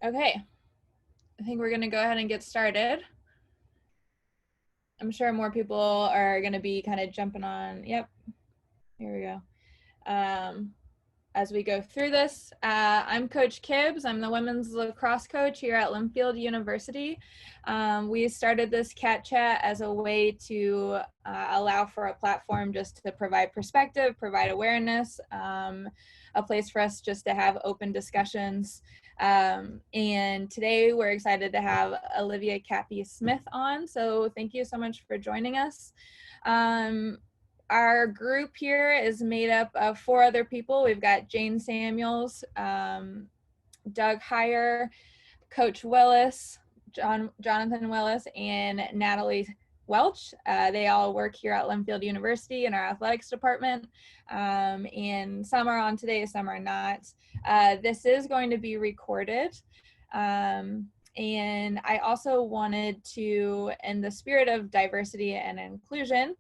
Okay, I think we're gonna go ahead and get started. I'm sure more people are gonna be kind of jumping on. Yep, here we go. As we go through this, I'm Coach Kibbs. I'm the women's lacrosse coach here at Linfield University. We started this Cat Chat as a way to allow for a platform just to provide perspective, provide awareness, a place for us just to have open discussions. And today we're excited to have Olivia Katbi Smith on. So thank you so much for joining us. Our group here is made up of 4 other people. We've got Jane Samuels, Doug Heyer, Coach Willis, Jonathan Willis, and Natalie Welch. They all work here at Linfield University in our athletics department. And some are on today, some are not. This is going to be recorded. And I also wanted to, in the spirit of diversity and inclusion,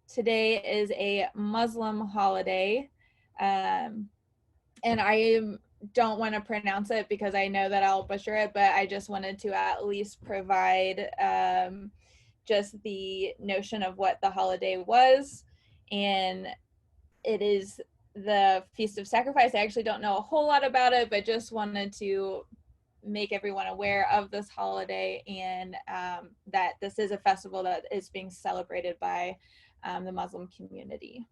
today is a Muslim holiday, and I don't want to pronounce it because I know that I'll butcher it, but I just wanted to at least provide just the notion of what the holiday was. And it is the Feast of Sacrifice. I actually don't know a whole lot about it, but just wanted to make everyone aware of this holiday and that this is a festival that is being celebrated by the Muslim community.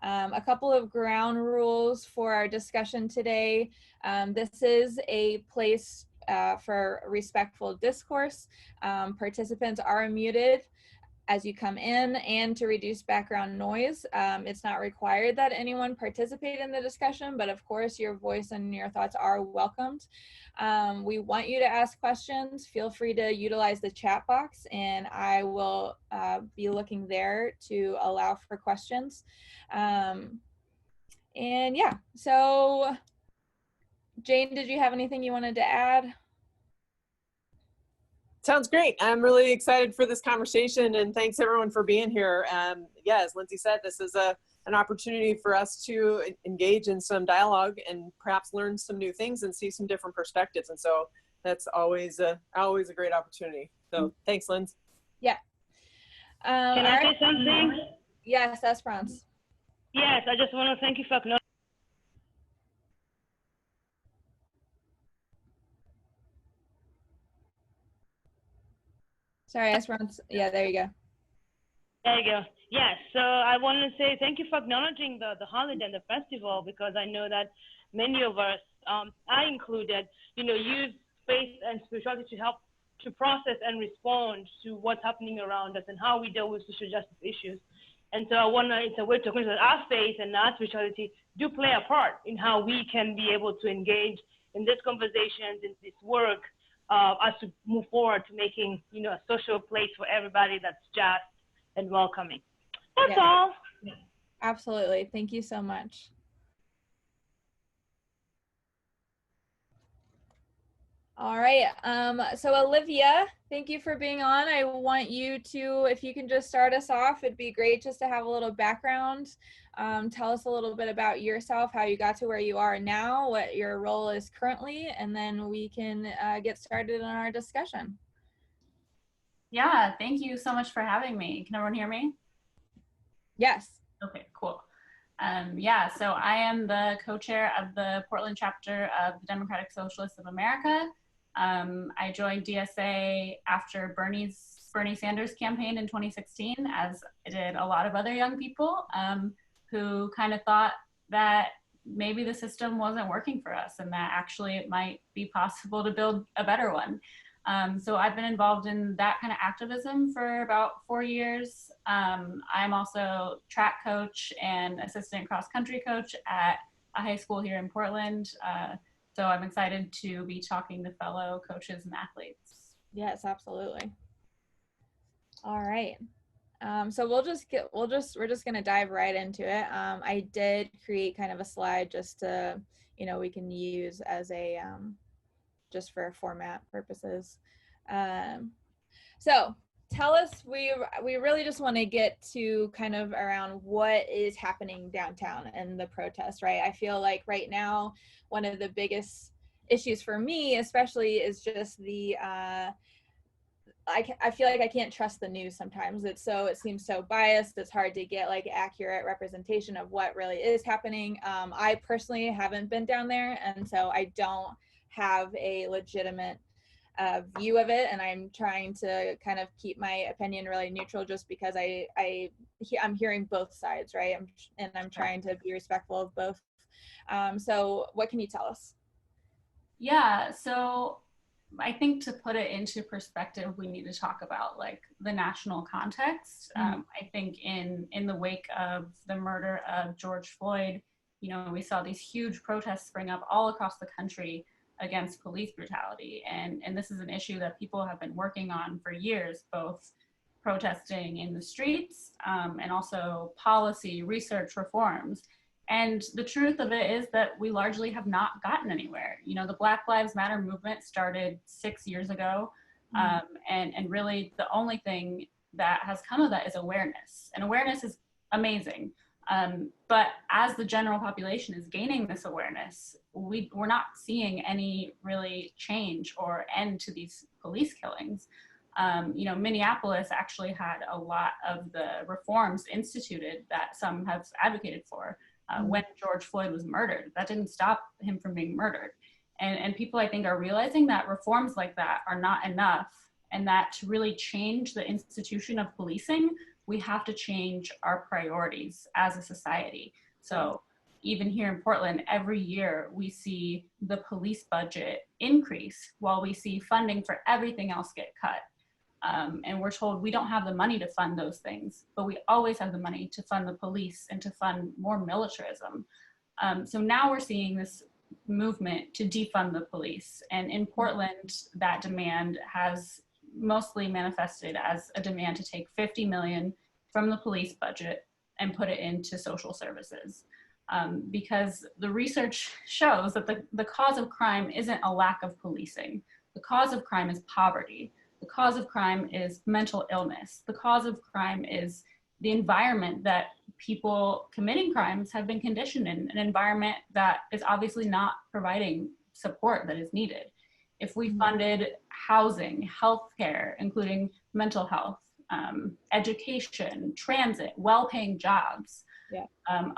A couple of ground rules for our discussion today. This is a place for respectful discourse. Participants are muted as you come in, and to reduce background noise. It's not required that anyone participate in the discussion, but of course your voice and your thoughts are welcomed. We want you to ask questions. Feel free to utilize the chat box, and I will be looking there to allow for questions. And yeah, so Jane, did you have anything you wanted to add? Sounds great. I'm really excited for this conversation, and thanks everyone for being here. Yeah, as Lindsay said, this is an opportunity for us to engage in some dialogue and perhaps learn some new things and see some different perspectives. And so that's always a great opportunity. So thanks, Lindsay. Yeah. Can I say something? Yes, Esperance. Yes, I just want to thank you for acknowledging. Sorry, Esperance. Yeah, there you go. There you go. Yes, so I want to say thank you for acknowledging the holiday and the festival, because I know that many of us, I included, use faith and spirituality to help to process and respond to what's happening around us and how we deal with social justice issues. And so it's a way to acknowledge that our faith and our spirituality do play a part in how we can be able to engage in this conversations, in this work, as to move forward to making, a social place for everybody that's just and welcoming. That's all. Absolutely. Thank you so much. All right. So Olivia, thank you for being on. I want you to, if you can just start us off, it'd be great just to have a little background. Tell us a little bit about yourself, how you got to where you are now, what your role is currently, and then we can get started in our discussion. Yeah, thank you so much for having me. Can everyone hear me? Yes. Okay, cool. Yeah, so I am the co-chair of the Portland chapter of the Democratic Socialists of America. I joined DSA after Bernie Sanders' campaign in 2016, as did a lot of other young people who kind of thought that maybe the system wasn't working for us and that actually it might be possible to build a better one. So I've been involved in that kind of activism for about 4 years. I'm also track coach and assistant cross-country coach at a high school here in Portland. So I'm excited to be talking to fellow coaches and athletes. Yes, absolutely. All right. So we're just gonna dive right into it. I did create kind of a slide just to, we can use as a, just for format purposes. So tell us, we really just want to get to kind of around what is happening downtown and the protest, right? I feel like right now, one of the biggest issues for me, especially, is just the I feel like I can't trust the news sometimes. It seems so biased. It's hard to get like accurate representation of what really is happening. I personally haven't been down there, and so I don't have a legitimate view of it, and I'm trying to kind of keep my opinion really neutral, just because I'm hearing both sides, right? I'm trying to be respectful of both. So what can you tell us? Yeah, so I think to put it into perspective, we need to talk about like the national context. I think in the wake of the murder of George Floyd, you know, we saw these huge protests spring up all across the country against police brutality. And this is an issue that people have been working on for years, both protesting in the streets and also policy, research, reforms. And the truth of it is that we largely have not gotten anywhere. You know, the Black Lives Matter movement started 6 years ago. And really the only thing that has come of that is awareness. And awareness is amazing. But as the general population is gaining this awareness, we're not seeing any really change or end to these police killings. You know, Minneapolis actually had a lot of the reforms instituted that some have advocated for when George Floyd was murdered. That didn't stop him from being murdered. And people, I think, are realizing that reforms like that are not enough, and that to really change the institution of policing, we have to change our priorities as a society. So even here in Portland, every year we see the police budget increase while we see funding for everything else get cut. And we're told we don't have the money to fund those things, but we always have the money to fund the police and to fund more militarism. So now we're seeing this movement to defund the police. And in Portland, that demand has mostly manifested as a demand to take $50 million from the police budget and put it into social services. Because the research shows that the cause of crime isn't a lack of policing. The cause of crime is poverty. The cause of crime is mental illness. The cause of crime is the environment that people committing crimes have been conditioned in, an environment that is obviously not providing support that is needed. If we funded housing, healthcare, including mental health, education, transit, well-paying jobs,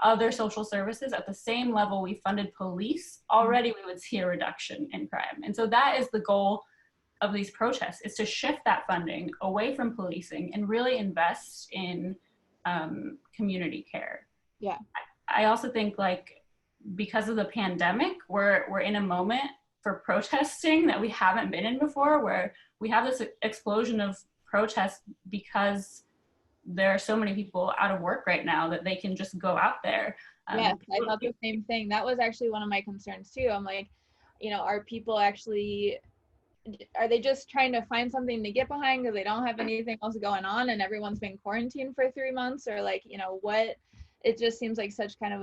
other social services at the same level we funded police, already we would see a reduction in crime. And so that is the goal of these protests, is to shift that funding away from policing and really invest in community care. Yeah. I also think, like, because of the pandemic, we're in a moment for protesting that we haven't been in before, where we have this explosion of protests because there are so many people out of work right now that they can just go out there. Yes, I thought the same thing. That was actually one of my concerns too. I'm like, you know, are they just trying to find something to get behind because they don't have anything else going on and everyone's been quarantined for 3 months? Or like, you know, what? It just seems like such kind of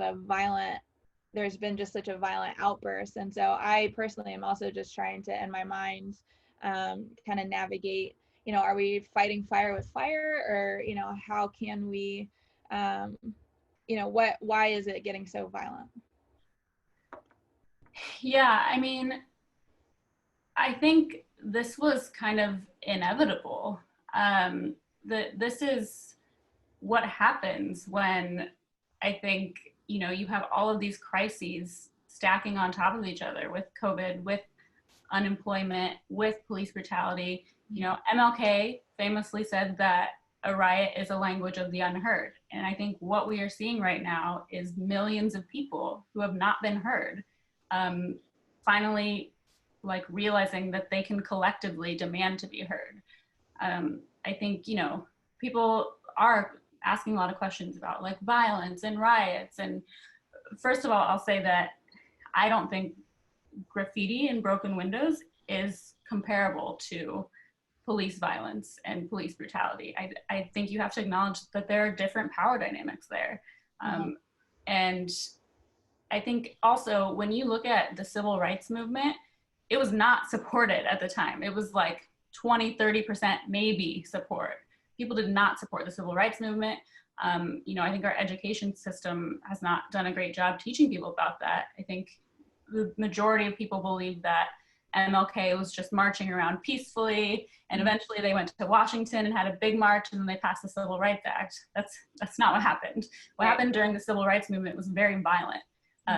there's been just such a violent outburst. And so I personally am also just trying to, in my mind, kind of navigate, you know, are we fighting fire with fire, or, you know, how can we, you know, why is it getting so violent? Yeah, I mean, I think this was kind of inevitable. This is what happens when, I think, you know, you have all of these crises stacking on top of each other, with COVID, with unemployment, with police brutality. You know, MLK famously said that a riot is a language of the unheard. And I think what we are seeing right now is millions of people who have not been heard finally, like, realizing that they can collectively demand to be heard. I think, you know, people are asking a lot of questions about, like, violence and riots. And first of all, I'll say that I don't think graffiti and broken windows is comparable to police violence and police brutality. I think you have to acknowledge that there are different power dynamics there. And I think also, when you look at the civil rights movement, it was not supported at the time. It was like 20-30% maybe support. People did not support the civil rights movement. You know, I think our education system has not done a great job teaching people about that. I think the majority of people believe that MLK was just marching around peacefully, and eventually they went to Washington and had a big march, and then they passed the Civil Rights Act. That's not what happened. What happened during the Civil Rights Movement was very violent.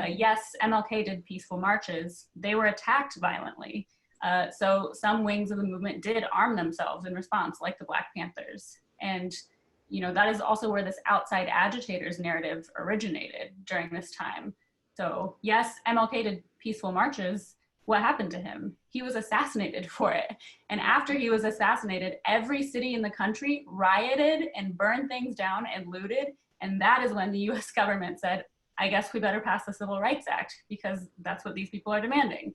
Yes, MLK did peaceful marches. They were attacked violently. So some wings of the movement did arm themselves in response, like the Black Panthers. And, you know, that is also where this outside agitators narrative originated during this time. So yes, MLK did peaceful marches. What happened to him? He was assassinated for it. And after he was assassinated, every city in the country rioted and burned things down and looted. And that is when the US government said, I guess we better pass the Civil Rights Act, because that's what these people are demanding,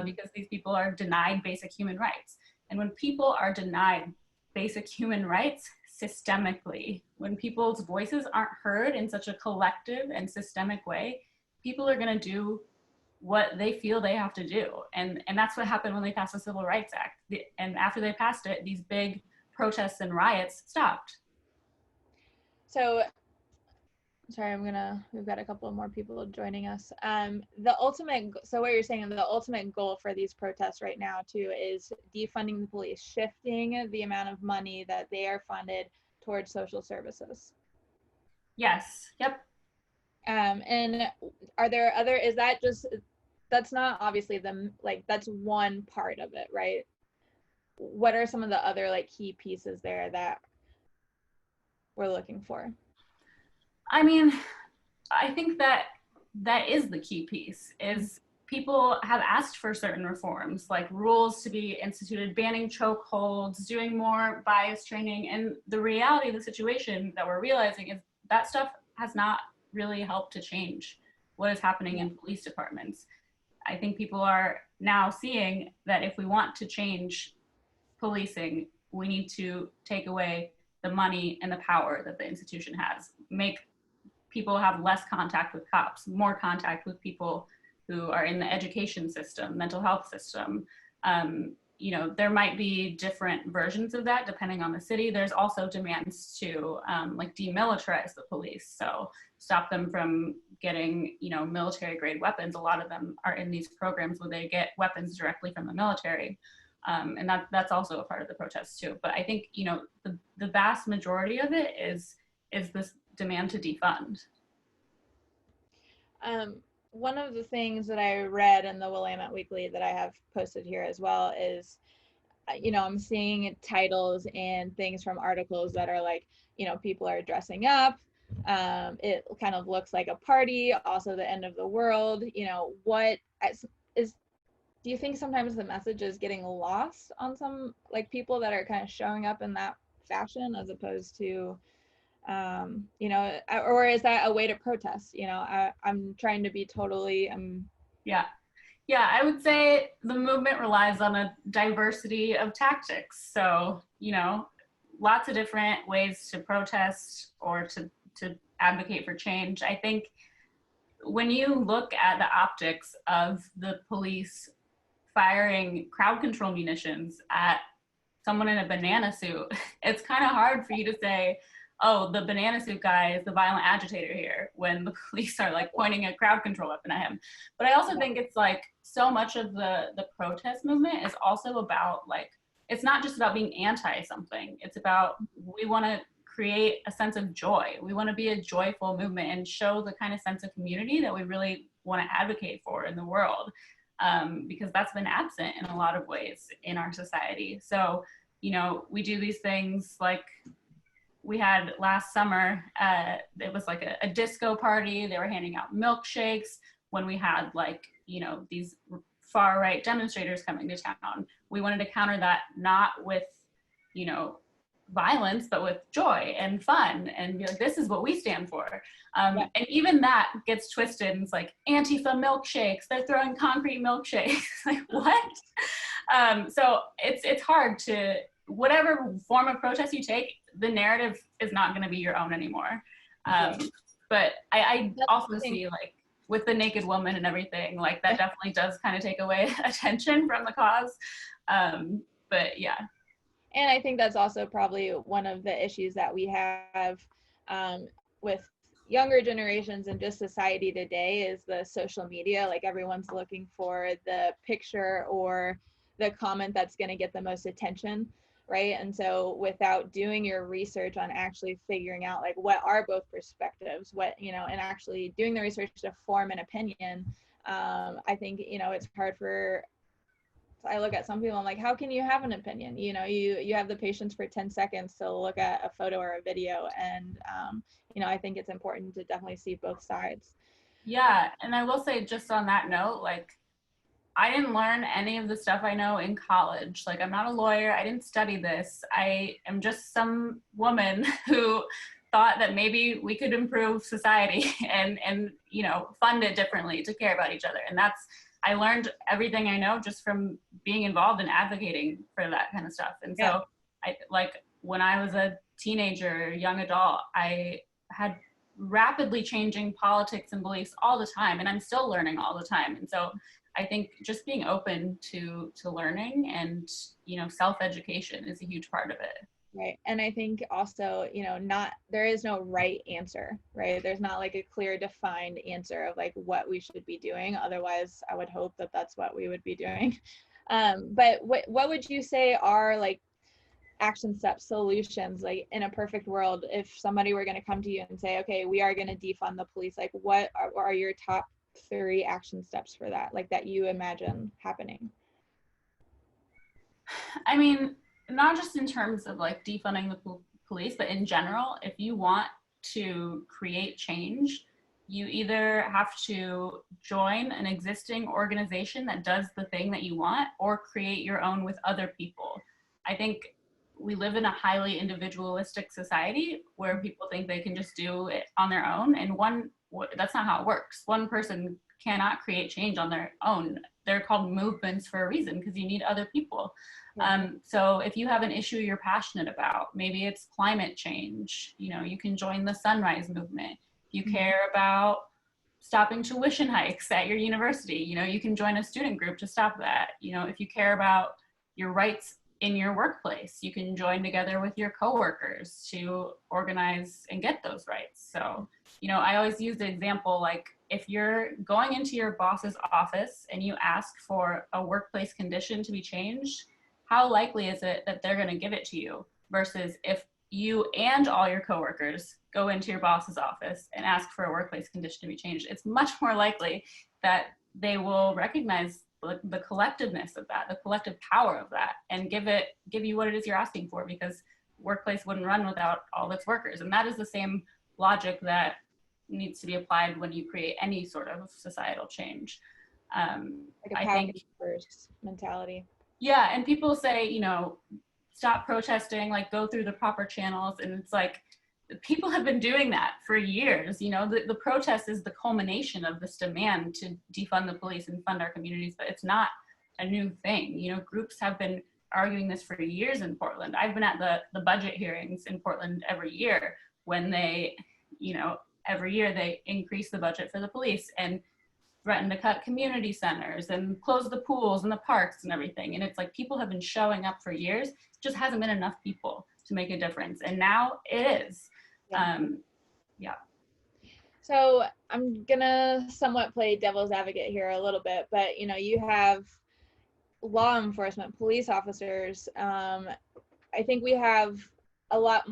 because these people are denied basic human rights. And when people are denied basic human rights systemically, when people's voices aren't heard in such a collective and systemic way, people are gonna do what they feel they have to do. And that's what happened when they passed the Civil Rights Act. And after they passed it, these big protests and riots stopped. So, sorry, we've got a couple more people joining us. So what you're saying, the ultimate goal for these protests right now too is defunding the police, shifting the amount of money that they are funded towards social services. Yes, yep. And are there other, that's not obviously that's one part of it, right? What are some of the other like key pieces there that we're looking for? I mean, I think that is the key piece, is people have asked for certain reforms, like rules to be instituted, banning chokeholds, doing more bias training. And the reality of the situation that we're realizing is that stuff has not really helped to change what is happening in police departments. I think people are now seeing that if we want to change policing, we need to take away the money and the power that the institution has, make people have less contact with cops, more contact with people who are in the education system, mental health system. You know, there might be different versions of that depending on the city. There's also demands to like demilitarize the police. So stop them from getting, you know, military grade weapons. A lot of them are in these programs where they get weapons directly from the military. And that's also a part of the protest too. But I think, you know, the vast majority of it is this demand to defund. One of the things that I read in the Willamette Weekly that I have posted here as well is, you know, I'm seeing titles and things from articles that are like, you know, people are dressing up. It kind of looks like a party, also the end of the world. You know, do you think sometimes the message is getting lost on some like people that are kind of showing up in that fashion as opposed to, you know, or is that a way to protest? You know, I'm trying to be totally, Yeah, I would say the movement relies on a diversity of tactics. So, you know, lots of different ways to protest or to advocate for change. I think when you look at the optics of the police firing crowd control munitions at someone in a banana suit, it's kind of hard for you to say, oh, the banana suit guy is the violent agitator here, when the police are like pointing a crowd control weapon at him. But I also think it's like so much of the protest movement is also about like, it's not just about being anti something. It's about, we want to create a sense of joy. We want to be a joyful movement and show the kind of sense of community that we really want to advocate for in the world, because that's been absent in a lot of ways in our society. So, you know, we do these things like, we had last summer, it was like a disco party. They were handing out milkshakes when we had like, you know, these far right demonstrators coming to town. We wanted to counter that not with, you know, violence, but with joy and fun and be like, this is what we stand for. And even that gets twisted and it's like Antifa milkshakes, they're throwing concrete milkshakes. Like what? So it's hard to, whatever form of protest you take, the narrative is not going to be your own anymore. But I also see like with the naked woman and everything, like that definitely does kind of take away attention from the cause. But yeah. And I think that's also probably one of the issues that we have with younger generations and just society today is the social media. Like everyone's looking for the picture or the comment that's going to get the most attention, right? And so without doing your research on actually figuring out like what are both perspectives, what, you know, and actually doing the research to form an opinion, I think, you know, it's hard for, I look at some people, I'm like, how can you have an opinion? You know, you have the patience for 10 seconds to look at a photo or a video. And, you know, I think it's important to definitely see both sides. Yeah, and I will say just on that note, like, I didn't learn any of the stuff I know in college. Like, I'm not a lawyer, I didn't study this. I am just some woman who thought that maybe we could improve society and you know, fund it differently to care about each other. And I learned everything I know just from being involved in advocating for that kind of stuff. And so like when I was a teenager, young adult, I had rapidly changing politics and beliefs all the time, and I'm still learning all the time. And so I think just being open to learning and, you know, self-education is a huge part of it. Right. And I think also, you know, there is no right answer, right? There's not like a clear defined answer of like what we should be doing. Otherwise, I would hope that that's what we would be doing. But what would you say are like action steps, solutions, like in a perfect world, if somebody were going to come to you and say, okay, we are going to defund the police, like what are your top 3 action steps for that, like that you imagine happening? I mean, not just in terms of like defunding the police, but in general, if you want to create change, you either have to join an existing organization that does the thing that you want or create your own with other people. I think we live in a highly individualistic society where people think they can just do it on their own, and that's not how it works. One person cannot create change on their own. They're called movements for a reason, because you need other people. So if you have an issue you're passionate about, maybe it's climate change, you know, you can join the Sunrise Movement. If you care about stopping tuition hikes at your university, you know, you can join a student group to stop that. You know, if you care about your rights in your workplace, you can join together with your coworkers to organize and get those rights. So, you know, I always use the example, like if you're going into your boss's office and you ask for a workplace condition to be changed, how likely is it that they're going to give it to you? Versus if you and all your coworkers go into your boss's office and ask for a workplace condition to be changed, it's much more likely that they will recognize the collectiveness of that, the collective power of that, and give you what it is you're asking for, because workplace wouldn't run without all its workers. And that is the same logic that needs to be applied when you create any sort of societal change. Like a power first mentality. Yeah, and people say, you know, stop protesting, like go through the proper channels. And it's like, people have been doing that for years. You know, the protest is the culmination of this demand to defund the police and fund our communities, but it's not a new thing. You know, groups have been arguing this for years in Portland. I've been at the budget hearings in Portland every year when they, you know, every year they increase the budget for the police and threaten to cut community centers and close the pools and the parks and everything. And it's like people have been showing up for years, just hasn't been enough people to make a difference. And now it is. Yeah. So I'm gonna somewhat play devil's advocate here a little bit, but you know, you have law enforcement, police officers. I think we have a lot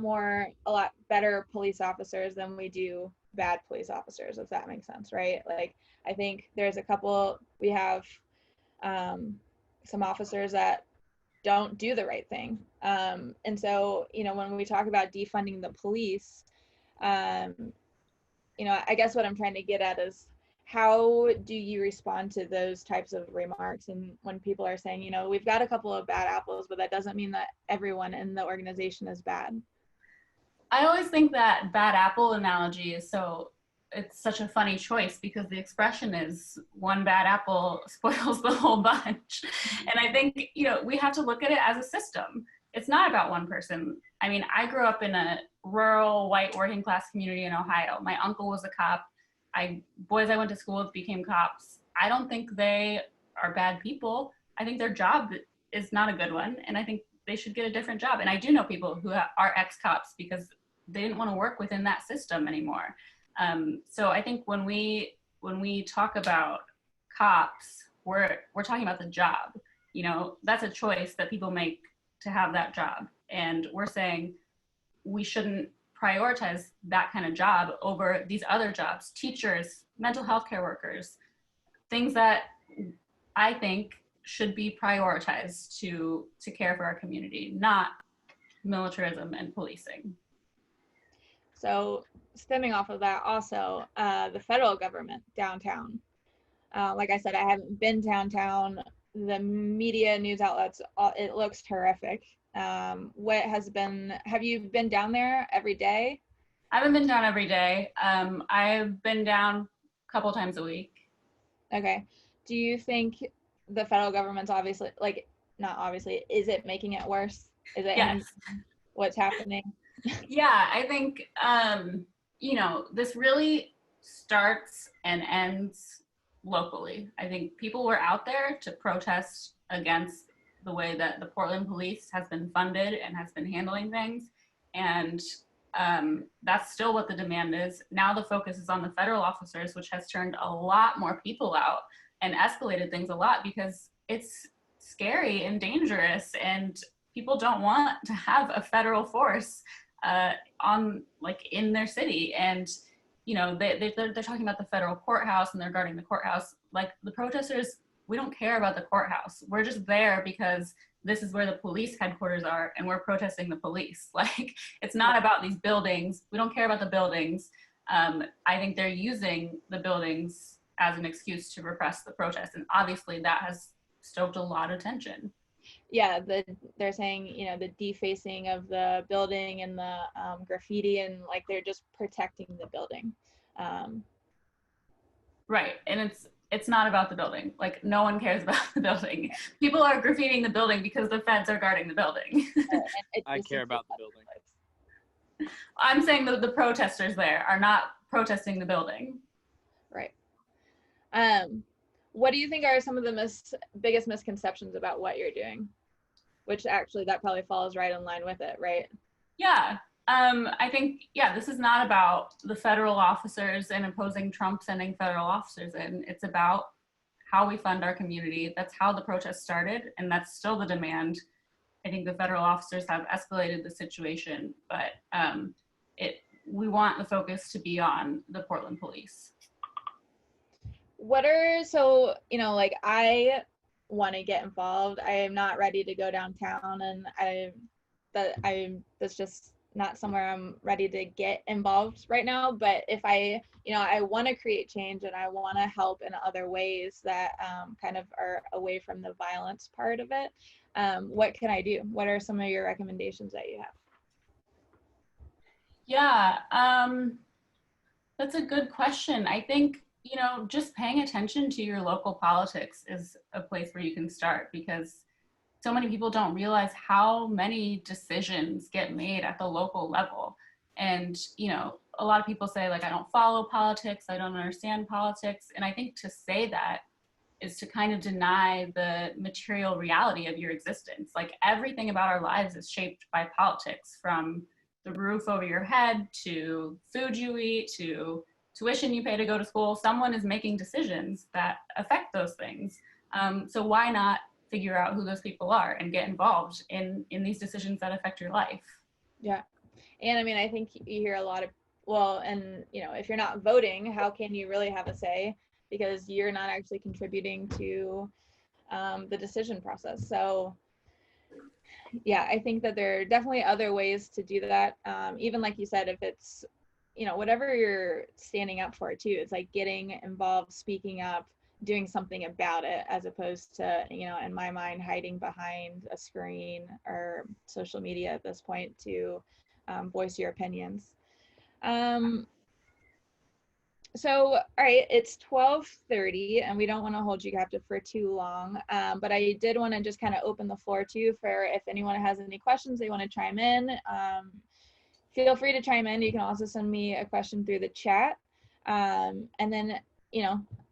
better police officers than we do bad police officers, if that makes sense, right? Like, I think there's we have some officers that don't do the right thing. And so, you know, when we talk about defunding the police, you know, I guess what I'm trying to get at is, how do you respond to those types of remarks? And when people are saying, you know, we've got a couple of bad apples, but that doesn't mean that everyone in the organization is bad. I always think that bad apple analogy it's such a funny choice, because the expression is one bad apple spoils the whole bunch. And I think, you know, we have to look at it as a system. It's not about one person. I mean, I grew up in a rural white working class community in Ohio. My uncle was a cop. Boys I went to school with became cops. I don't think they are bad people. I think their job is not a good one, and I think they should get a different job. And I do know people who are ex-cops because they didn't want to work within that system anymore. So I think when we talk about cops, we're talking about the job. You know, that's a choice that people make to have that job. And we're saying we shouldn't prioritize that kind of job over these other jobs, teachers, mental health care workers, things that I think should be prioritized to care for our community, not militarism and policing. So stemming off of that also, the federal government downtown. Like I said, I haven't been downtown. The media news outlets, it looks horrific. Have you been down there every day? I haven't been down every day. I've been down a couple times a week. Okay. Do you think the federal government's obviously, like, not obviously, is it making it worse? Is it Yes. What's happening? Yeah, I think, you know, this really starts and ends locally. I think people were out there to protest against the way that the Portland police has been funded and has been handling things. And that's still what the demand is. Now the focus is on the federal officers, which has turned a lot more people out and escalated things a lot because it's scary and dangerous, and people don't want to have a federal force in their city. And you know, they're talking about the federal courthouse and they're guarding the courthouse. Like, the protesters, we don't care about the courthouse. We're just there because this is where the police headquarters are and we're protesting the police. Like, it's not about these buildings. We don't care about the buildings. I think they're using the buildings as an excuse to repress the protest. And obviously that has stoked a lot of tension. Yeah, they're saying, you know, the defacing of the building and the graffiti, and like they're just protecting the building. Right, and it's not about the building. Like, no one cares about the building. People are graffitiing the building because the feds are guarding the building. I care about the building. I'm saying that the protesters there are not protesting the building. Right. What do you think are some of the biggest misconceptions about what you're doing? Which actually, that probably falls right in line with it, right? Yeah. I think, this is not about the federal officers and imposing Trump sending federal officers in. It's about how we fund our community. That's how the protest started, and that's still the demand. I think the federal officers have escalated the situation, but we want the focus to be on the Portland police. I want to get involved. I am not ready to go downtown, and that's just not somewhere I'm ready to get involved right now. But if I want to create change and I want to help in other ways that kind of are away from the violence part of it, what can I do? What are some of your recommendations that you have? Yeah, that's a good question. I think, just paying attention to your local politics is a place where you can start, because so many people don't realize how many decisions get made at the local level. And, a lot of people say, like, I don't follow politics, I don't understand politics. And I think to say that is to kind of deny the material reality of your existence. Like, everything about our lives is shaped by politics, from the roof over your head to food you eat to tuition you pay to go to school. Someone is making decisions that affect those things. So why not figure out who those people are and get involved in these decisions that affect your life? Yeah. And I mean, I think you hear a lot of, if you're not voting, how can you really have a say? Because you're not actually contributing to the decision process. So yeah, I think that there are definitely other ways to do that. Even like you said, if it's, whatever you're standing up for too, it's like getting involved, speaking up, doing something about it, as opposed to, in my mind, hiding behind a screen or social media at this point to voice your opinions. So, all right, it's 12:30 and we don't want to hold you captive for too long, but I did want to just kind of open the floor too for if anyone has any questions they want to chime in. Feel free to chime in. You can also send me a question through the chat. And then,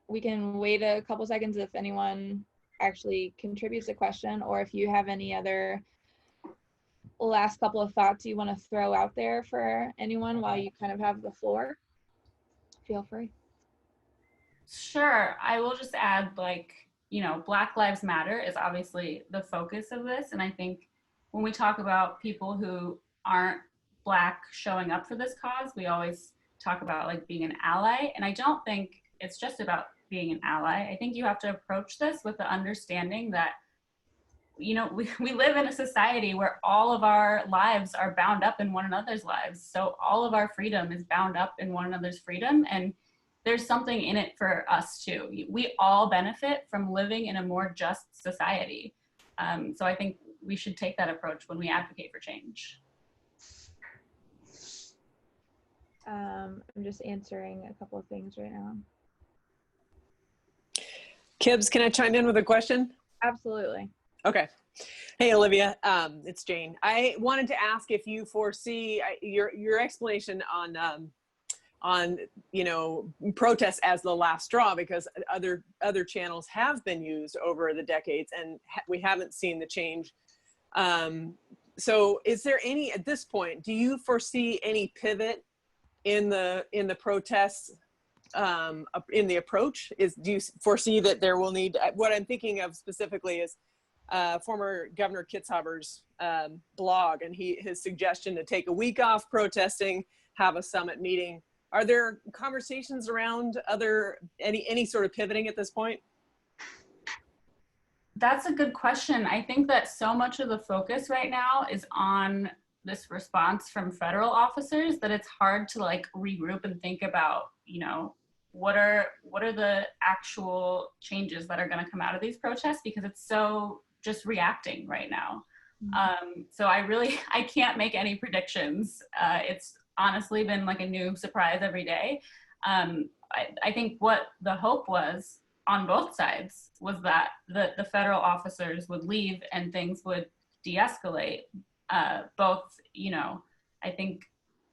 we can wait a couple seconds if anyone actually contributes a question, or if you have any other last couple of thoughts you want to throw out there for anyone while you kind of have the floor. feel free. Sure. I will just add, like, you know, Black Lives Matter is obviously the focus of this. And I think when we talk about people who aren't Black showing up for this cause, we always talk about like being an ally. And I don't think it's just about being an ally. I think you have to approach this with the understanding that, you know, we live in a society where all of our lives are bound up in one another's lives. So all of our freedom is bound up in one another's freedom. And there's something in it for us too. We all benefit from living in a more just society. So I think we should take that approach when we advocate for change. I'm just answering a couple of things right now. Kibbs, can I chime in with a question? Absolutely. Okay. Hey, Olivia, it's Jane. I wanted to ask if you foresee your explanation on you know, protests as the last straw, because other channels have been used over the decades and we haven't seen the change. So is there any, at this point, do you foresee any pivot in the protests, in the approach? Do you foresee that there will need, what I'm thinking of specifically is former Governor Kitzhaber's blog and his suggestion to take a week off protesting, have a summit meeting. Are there conversations around any sort of pivoting at this point? That's a good question. I think that so much of the focus right now is on this response from federal officers that it's hard to like regroup and think about, you know, what are the actual changes that are going to come out of these protests, because it's so just reacting right now. So I can't make any predictions. It's honestly been like a new surprise every day. I think what the hope was on both sides was that the federal officers would leave and things would de-escalate. Both, you know, I think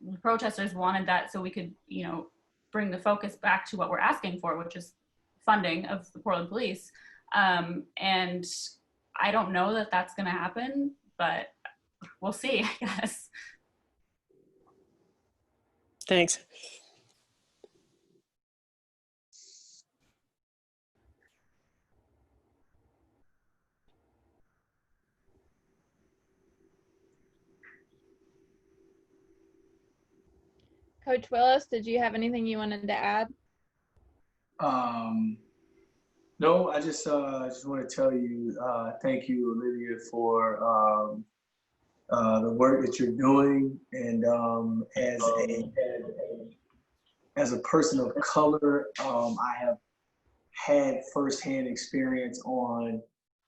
the protesters wanted that so we could, you know, bring the focus back to what we're asking for, which is funding of the Portland police. And I don't know that that's going to happen, but we'll see, I guess. Thanks. Coach Willis, did you have anything you wanted to add? No, I just want to tell you, thank you, Olivia, for the work that you're doing, and as a person of color, I have had firsthand experience on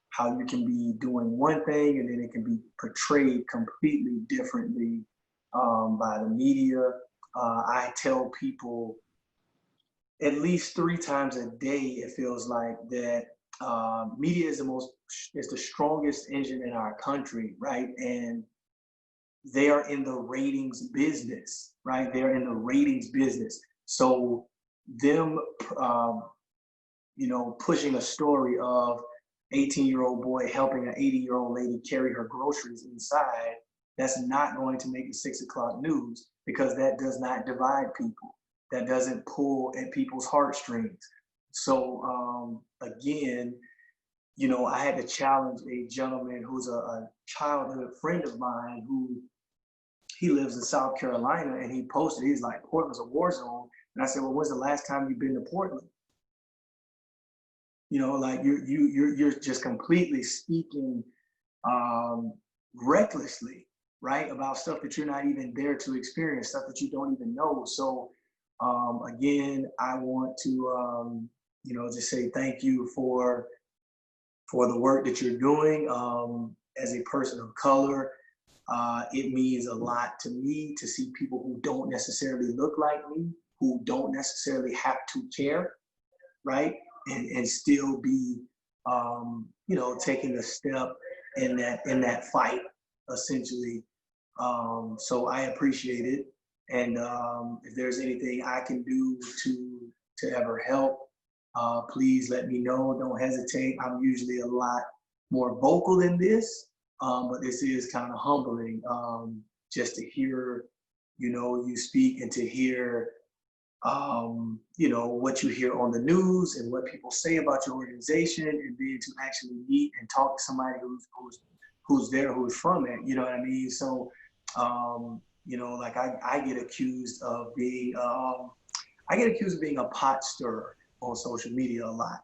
how you can be doing one thing and then it can be portrayed completely differently by the media. I tell people at least 3 times a day, it feels like, that media is the strongest engine in our country, right? And they are in the ratings business, right? They're in the ratings business. So them, you know, pushing a story of 18-year-old boy helping an 80-year-old lady carry her groceries inside, that's not going to make the 6 o'clock news, because that does not divide people. That doesn't pull at people's heartstrings. So again, you know, I had to challenge a gentleman who's a childhood friend of mine who, he lives in South Carolina, and he posted, he's like, Portland's a war zone. And I said, well, when's the last time you've been to Portland? You know, like you're just completely speaking recklessly, right? About stuff that you're not even there to experience, stuff that you don't even know. So again, I want to, you know, just say thank you for the work that you're doing. As a person of color, it means a lot to me to see people who don't necessarily look like me, who don't necessarily have to care, right? And still be, you know, taking a step in that fight, essentially. So I appreciate it. And if there's anything I can do to ever help, please let me know. Don't hesitate. I'm usually a lot more vocal than this, but this is kind of humbling, just to hear, you know, you speak and to hear you know, what you hear on the news and what people say about your organization, and then to actually meet and talk to somebody who's there, who's from it, you know what I mean? So, you know, like I get accused of being, a pot stirrer on social media a lot.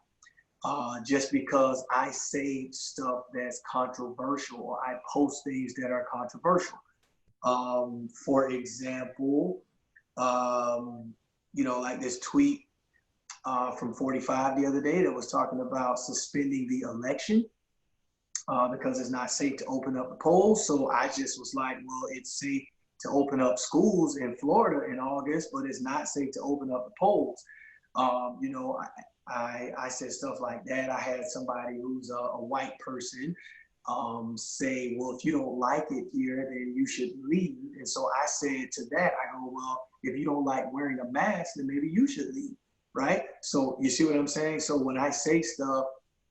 Just because I say stuff that's controversial, or I post things that are controversial. For example, you know, like this tweet from 45 the other day that was talking about suspending the election because it's not safe to open up the polls. So I just was like, well, it's safe to open up schools in Florida in August, but it's not safe to open up the polls. You know, I said stuff like that. I had somebody who's a white person say, well, if you don't like it here, then you should leave. And so I said to that, I go, well, if you don't like wearing a mask, then maybe you should leave, right? So you see what I'm saying? So when I say stuff,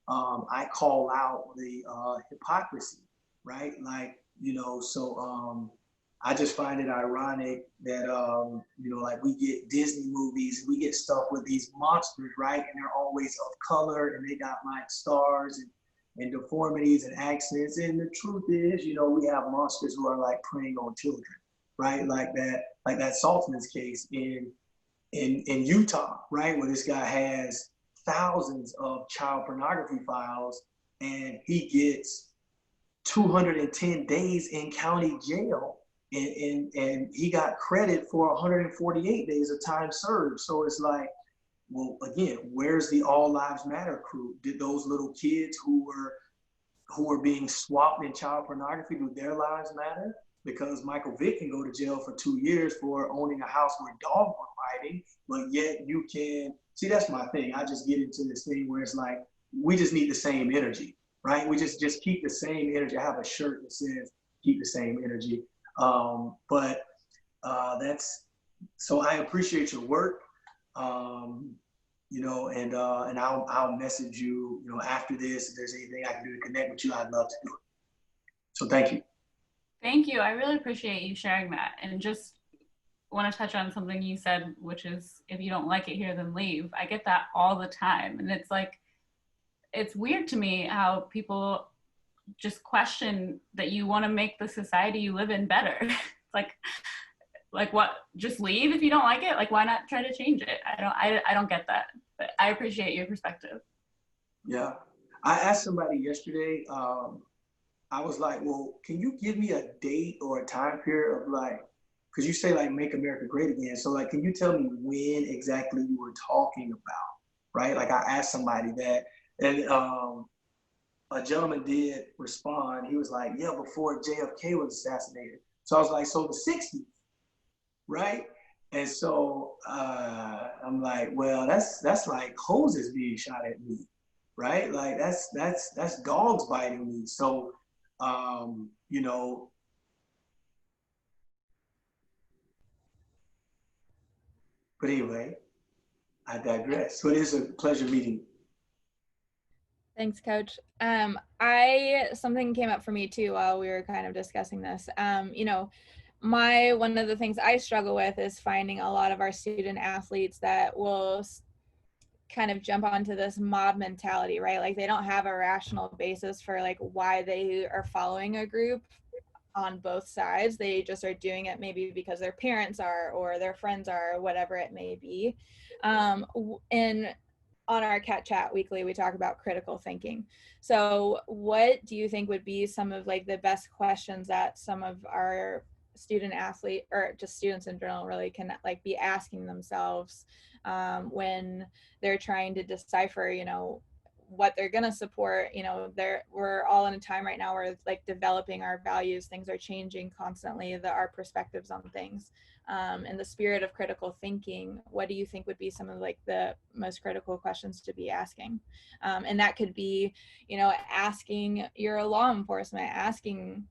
I call out the hypocrisy, right? Like, you know, so I just find it ironic that, you know, like we get Disney movies, we get stuff with these monsters, right? And they're always of color, and they got like stars and deformities and accents. And the truth is, you know, we have monsters who are like preying on children, right? Like that Saltman's case in Utah, right? Where this guy has thousands of child pornography files, and he gets 210 days in county jail. And he got credit for 148 days of time served. So it's like, well, again, where's the All Lives Matter crew? Did those little kids who were being swapped in child pornography, do their lives matter? Because Michael Vick can go to jail for 2 years for owning a house where dogs were fighting, but yet you can, see, that's my thing. I just get into this thing where it's like, we just need the same energy, right? We just keep the same energy. I have a shirt that says, keep the same energy. But that's, so I appreciate your work. You know, and I'll message you, you know, after this. If there's anything I can do to connect with you, I'd love to do it. So thank you. Thank you. I really appreciate you sharing that. And just want to touch on something you said, which is, if you don't like it here, then leave. I get that all the time. And it's like, it's weird to me how people just question that you want to make the society you live in better. like what, just leave if you don't like it? Like, why not try to change it? I don't get that, but I appreciate your perspective. Yeah. I asked somebody yesterday, I was like, well, can you give me a date or a time period of like, because you say like make America great again. So like, can you tell me when exactly you were talking about, right? Like I asked somebody that, and a gentleman did respond. He was like, yeah, before JFK was assassinated. So I was like, so the 60s, right? And so I'm like, well, that's like hoses being shot at me, right? Like that's dogs biting me. So, you know, but anyway, I digress. So it is a pleasure meeting you. Thanks, Coach. Something came up for me too while we were kind of discussing this. You know, one of the things I struggle with is finding a lot of our student athletes that will kind of jump onto this mob mentality, right? Like they don't have a rational basis for like why they are following a group on both sides. They just are doing it maybe because their parents are, or their friends are, or whatever it may be. And on our CatChat weekly, we talk about critical thinking. So what do you think would be some of like the best questions that some of our student athlete, or just students in general, really can like be asking themselves when they're trying to decipher, you know, what they're going to support? You know, we're all in a time right now where like developing our values, things are changing constantly, our perspectives on things. In the spirit of critical thinking, what do you think would be some of like the most critical questions to be asking? And that could be, you know, asking your law enforcement, asking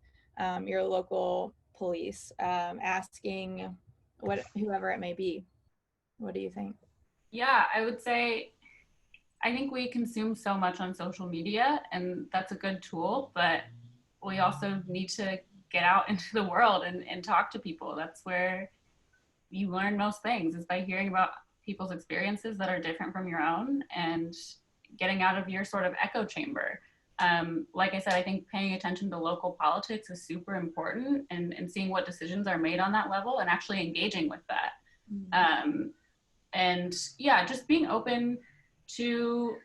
your local police, asking whoever it may be. What do you think? Yeah, I would say, I think we consume so much on social media, and that's a good tool, but we also need to get out into the world and talk to people. That's where you learn most things, is by hearing about people's experiences that are different from your own and getting out of your sort of echo chamber. Like I said, I think paying attention to local politics is super important, and seeing what decisions are made on that level and actually engaging with that. And yeah, just being open to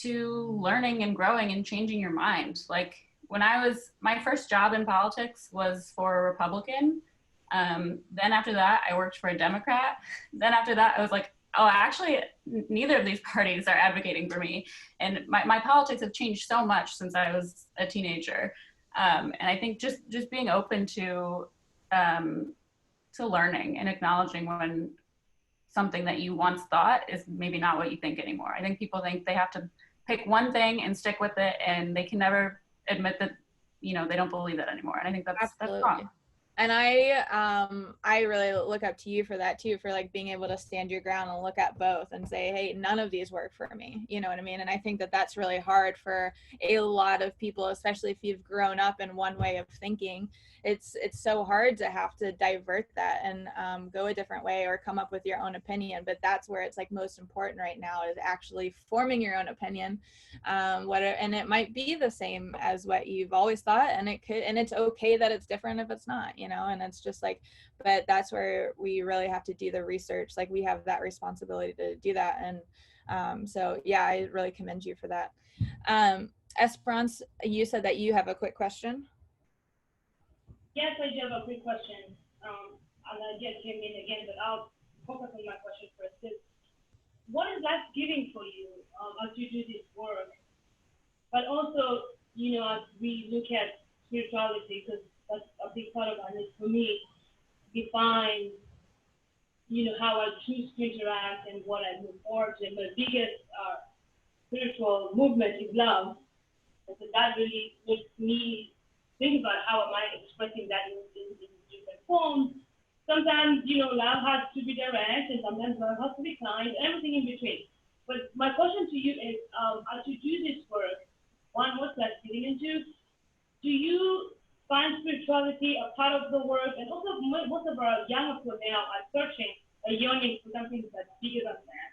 learning and growing and changing your mind. Like my first job in politics was for a Republican. Then after that, I worked for a Democrat. Then after that, I was like, oh, actually, neither of these parties are advocating for me. And my politics have changed so much since I was a teenager. And I think just being open to learning and acknowledging when something that you once thought is maybe not what you think anymore. I think people think they have to pick one thing and stick with it, and they can never admit that, they don't believe that anymore. And I think that's wrong. And I really look up to you for that too, for like being able to stand your ground and look at both and say, hey, none of these work for me. You know what I mean? And I think that that's really hard for a lot of people, especially if you've grown up in one way of thinking. It's so hard to have to divert that and go a different way or come up with your own opinion. But that's where it's like most important right now, is actually forming your own opinion. And it might be the same as what you've always thought, and it's okay that it's different if it's not, and it's just like, but that's where we really have to do the research. Like, we have that responsibility to do that. And so yeah, I really commend you for that. Esperance, you said that you have a quick question. Yes, I do have a quick question. And I just came in again, but I'll focus on my question first. What is life giving for you as you do this work? But also, as we look at spirituality, because that's a big part of it, and for me, define, how I choose to interact and what I move forward to. The biggest spiritual movement is love. And so that really makes me think about how am I expressing that in different forms. Sometimes, love has to be direct, and sometimes love has to be kind, everything in between. But my question to you is, as you do this work, one, what's that getting into? Do you find spirituality a part of the work? And also, most of our young people now are searching, yearning for something that's bigger than that.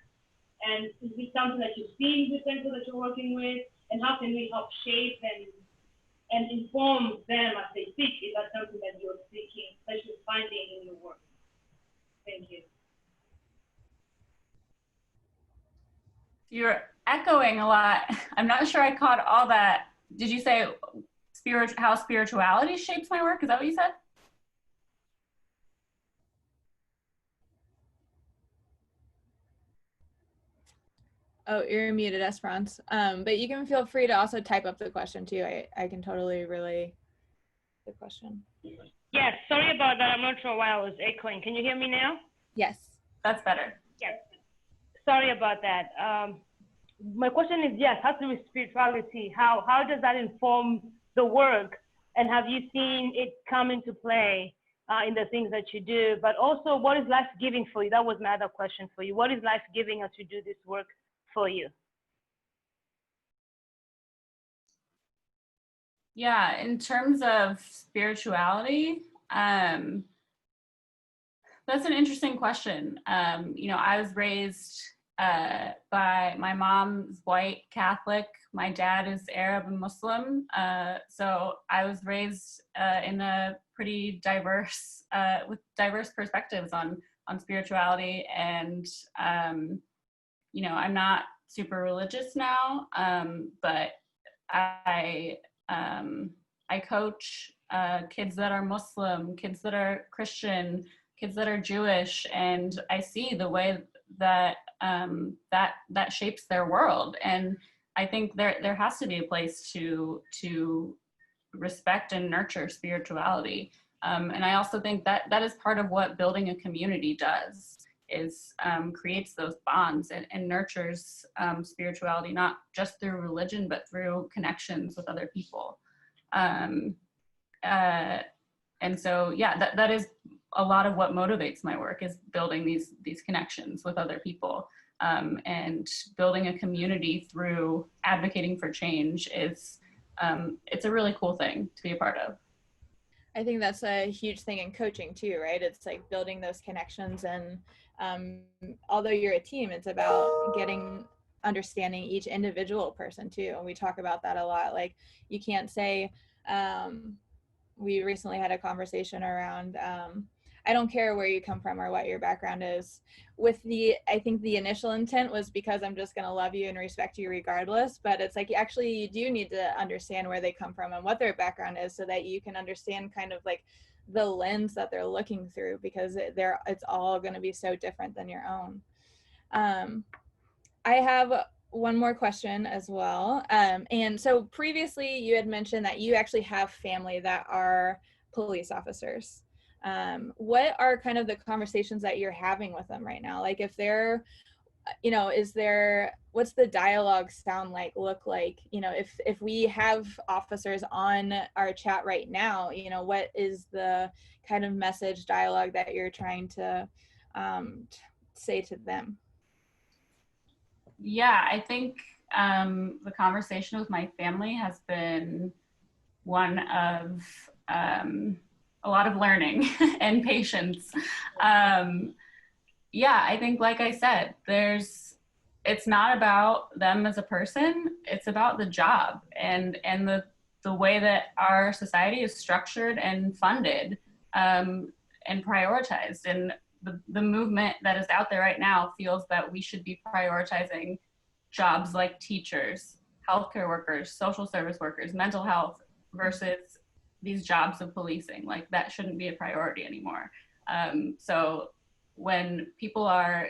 And is this something that you've seen with people that you're working with? And how can we help shape and inform them as they seek? Is that something that you're seeking, that you're finding in your work? Thank you. You're echoing a lot. I'm not sure I caught all that. Did you say how spirituality shapes my work? Is that what you said? Oh, you're muted, Esperance. But you can feel free to also type up the question too. I can totally relay the question. Yes, sorry about that. I'm not sure why I was echoing. Can you hear me now? Yes. That's better. Yes. Sorry about that. My question is, yes, has to do with spirituality. How does that inform the work? And have you seen it come into play in the things that you do? But also, what is life giving for you? That was my other question for you. What is life giving as you do this work for you? Yeah, in terms of spirituality, that's an interesting question. I was raised by my mom's white Catholic. My dad is Arab and Muslim. So I was raised in a pretty diverse, with diverse perspectives on spirituality. And, I'm not super religious now, but I coach kids that are Muslim, kids that are Christian, kids that are Jewish, and I see the way that that shapes their world. And I think there has to be a place to respect and nurture spirituality. And I also think that is part of what building a community does, is creates those bonds and nurtures spirituality, not just through religion, but through connections with other people. And so, yeah, that is a lot of what motivates my work, is building these connections with other people, and building a community through advocating for change is, it's a really cool thing to be a part of. I think that's a huge thing in coaching too, right? It's like building those connections, and although you're a team, it's about understanding each individual person too. And we talk about that a lot. Like, you can't say, we recently had a conversation around, I don't care where you come from or what your background is. I think the initial intent was because I'm just going to love you and respect you regardless. But it's like, actually, you do need to understand where they come from and what their background is, so that you can understand kind of like the lens that they're looking through, because it's all going to be so different than your own. I have one more question as well. And so previously you had mentioned that you actually have family that are police officers. What are kind of the conversations that you're having with them right now? Like, if they're, what's the dialogue look like? If we have officers on our chat right now, what is the kind of message dialogue that you're trying to say to them? Yeah, I think the conversation with my family has been one of a lot of learning and patience. Yeah, I think, like I said, it's not about them as a person, it's about the job and the way that our society is structured and funded and prioritized. And the movement that is out there right now feels that we should be prioritizing jobs like teachers, healthcare workers, social service workers, mental health, versus these jobs of policing. Like, that shouldn't be a priority anymore. So when people are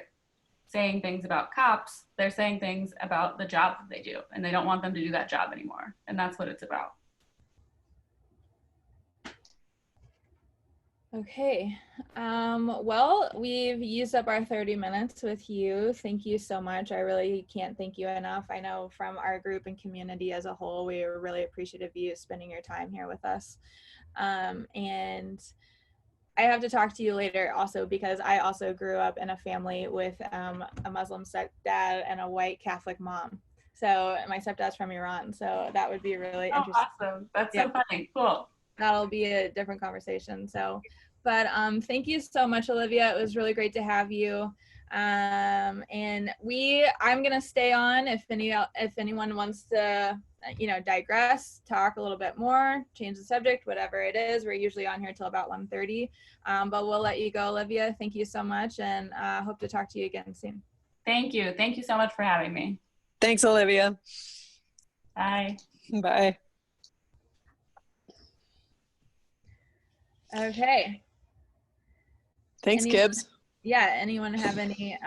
saying things about cops, they're saying things about the job that they do, and they don't want them to do that job anymore. And that's what it's about. Okay. Well, we've used up our 30 minutes with you. Thank you so much. I really can't thank you enough. I know from our group and community as a whole, we are really appreciative of you spending your time here with us. And I have to talk to you later also, because I also grew up in a family with a Muslim stepdad and a white Catholic mom. So my stepdad's from Iran. So that would be really interesting. Awesome. That's so funny. Cool. That'll be a different conversation. So, but thank you so much, Olivia. It was really great to have you. And I'm gonna stay on if anyone wants to, digress, talk a little bit more, change the subject, whatever it is. We're usually on here till about 1:30, but we'll let you go, Olivia. Thank you so much, and hope to talk to you again soon. Thank you. Thank you so much for having me. Thanks, Olivia. Bye. Bye. Okay. Thanks, Gibbs. Yeah, anyone have any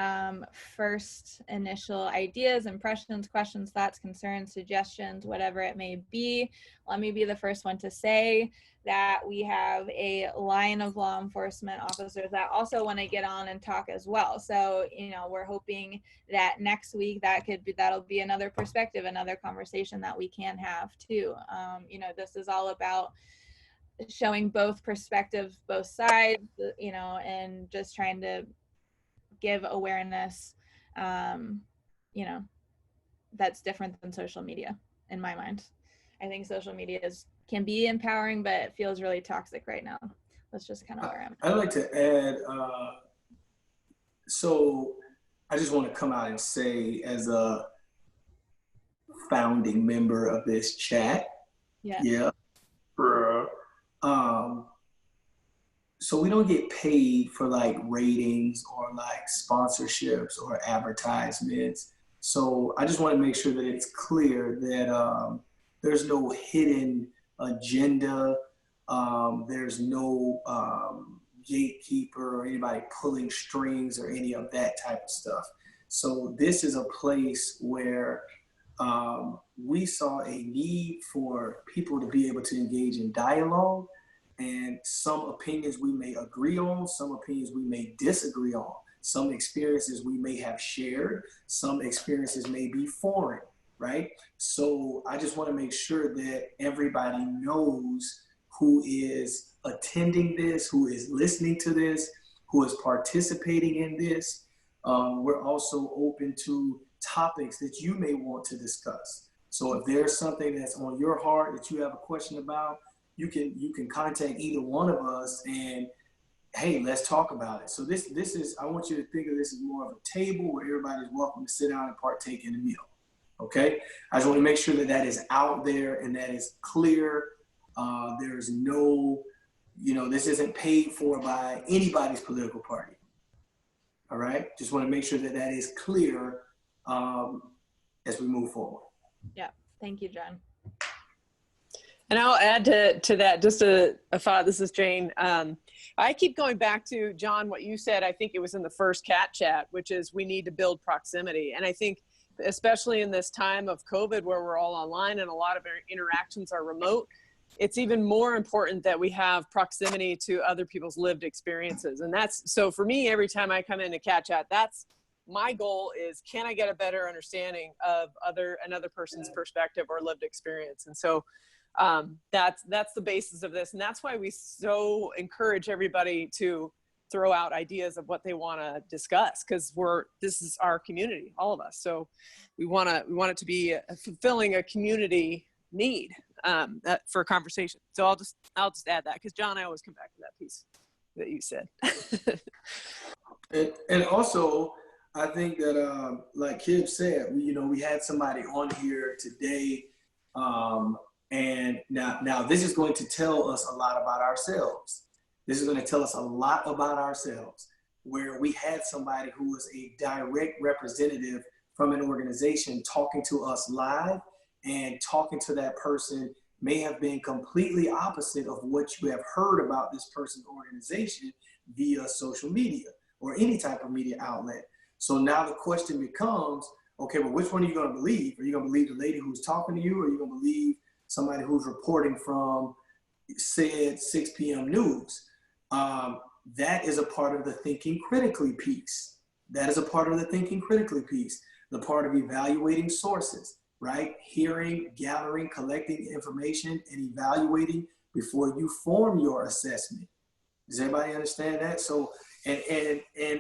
first initial ideas, impressions, questions, thoughts, concerns, suggestions, whatever it may be? Let me be the first one to say that we have a line of law enforcement officers that also want to get on and talk as well. So, we're hoping that next week that'll be another perspective, another conversation that we can have too. This is all about showing both perspectives, both sides, and just trying to give awareness, that's different than social media in my mind. I think social media can be empowering, but it feels really toxic right now. That's just kind of where I'm at. I'd like to add, so I just want to come out and say, as a founding member of this chat, so we don't get paid for like ratings or like sponsorships or advertisements. So I just want to make sure that it's clear that there's no hidden agenda. There's no gatekeeper or anybody pulling strings or any of that type of stuff. So this is a place where we saw a need for people to be able to engage in dialogue, and some opinions we may agree on, some opinions we may disagree on, some experiences we may have shared, some experiences may be foreign, right? So I just want to make sure that everybody knows who is attending this, who is listening to this, who is participating in this. We're also open to topics that you may want to discuss. So if there's something that's on your heart that you have a question about, you can contact either one of us and, hey, let's talk about it. So this is, I want you to think of this as more of a table where everybody's welcome to sit down and partake in a meal. Okay? I just want to make sure that that is out there and that is clear. There's no, this isn't paid for by anybody's political party. All right? Just want to make sure that that is clear as we move forward. Yeah. Thank you, John. And I'll add to that just a thought. This is Jane. I keep going back to, John, what you said. I think it was in the first CatChat, which is we need to build proximity. And I think especially in this time of COVID where we're all online and a lot of our interactions are remote, it's even more important that we have proximity to other people's lived experiences. And that's, so for me, every time I come into CatChat, that's my goal is, can I get a better understanding of another person's perspective or lived experience? And so that's the basis of this. And that's why we so encourage everybody to throw out ideas of what they want to discuss, because this is our community, all of us. So we want it to be fulfilling a community need for a conversation. So I'll just add that, because John, I always come back to that piece that you said. and also, I think that like Kim said, we had somebody on here today, and now this is going to tell us a lot about ourselves. This is going to tell us a lot about ourselves, where we had somebody who was a direct representative from an organization talking to us live, and talking to that person may have been completely opposite of what you have heard about this person's organization via social media or any type of media outlet. So now the question becomes, okay, well, which one are you going to believe? Are you going to believe the lady who's talking to you, or are you going to believe somebody who's reporting from said 6 p.m. news? That is a part of the thinking critically piece. That is a part of the thinking critically piece, the part of evaluating sources, right? Hearing, gathering, collecting information, and evaluating before you form your assessment. Does everybody understand that? So, and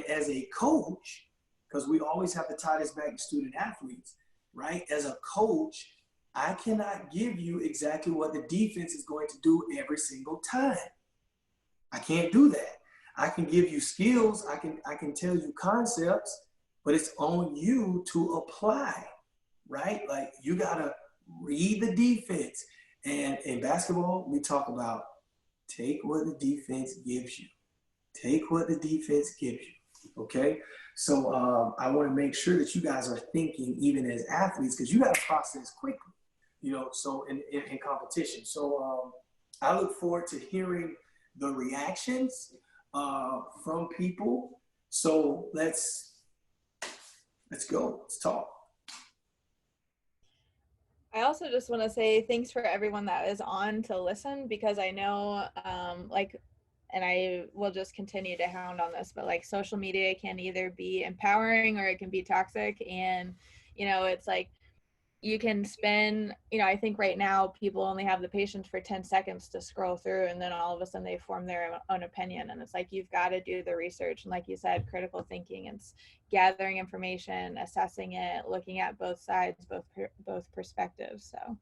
as a coach, because we always have to tie this back to student athletes, right? As a coach, I cannot give you exactly what the defense is going to do every single time. I can't do that. I can give you skills, I can tell you concepts, but it's on you to apply, right? Like, you gotta read the defense. And in basketball, we talk about take what the defense gives you. Take what the defense gives you, okay? So I wanna make sure that you guys are thinking even as athletes, because you gotta process quickly, so in competition. So I look forward to hearing the reactions from people. So let's go, let's talk. I also just want to say thanks for everyone that is on to listen, because I know and I will just continue to hound on this, but like, social media can either be empowering or it can be toxic. And, it's like, you can spend, I think right now people only have the patience for 10 seconds to scroll through, and then all of a sudden they form their own opinion. And it's like, you've got to do the research. And like you said, critical thinking, it's gathering information, assessing it, looking at both sides, both perspectives. So.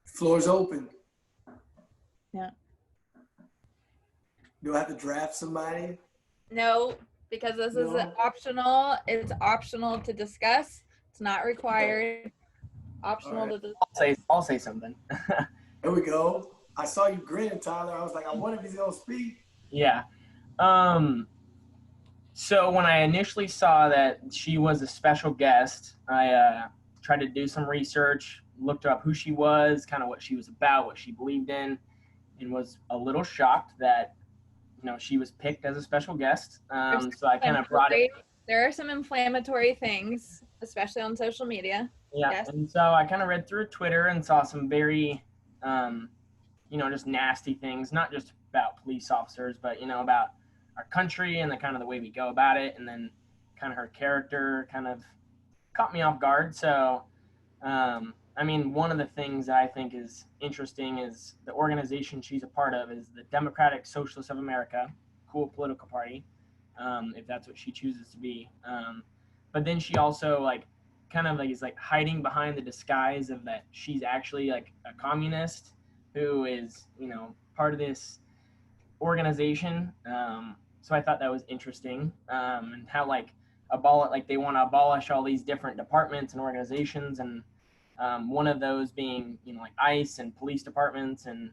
Floor's open. Yeah. Do I have to draft somebody? No, because this is optional. It's optional to discuss. It's not required. Optional to discuss. I'll say something. There we go. I saw you grinning, Tyler. I was like, I wonder if he's gonna speak. Yeah. So when I initially saw that she was a special guest, I tried to do some research, looked up who she was, kind of what she was about, what she believed in, and was a little shocked that she was picked as a special guest. So I kind of brought it. There are some inflammatory things, especially on social media. Yeah, yes. And so I kind of read through Twitter and saw some very, just nasty things, not just about police officers, but, about our country and the kind of the way we go about it. And then kind of her character kind of caught me off guard. So, one of the things that I think is interesting is the organization she's a part of is the Democratic Socialists of America, cool political party, if that's what she chooses to be. But then she also kind of like is like hiding behind the disguise of that she's actually like a communist who is, you know, part of this organization. So I thought that was interesting, and how like they want to abolish all these different departments and organizations, and one of those being, you know, like ICE and police departments. And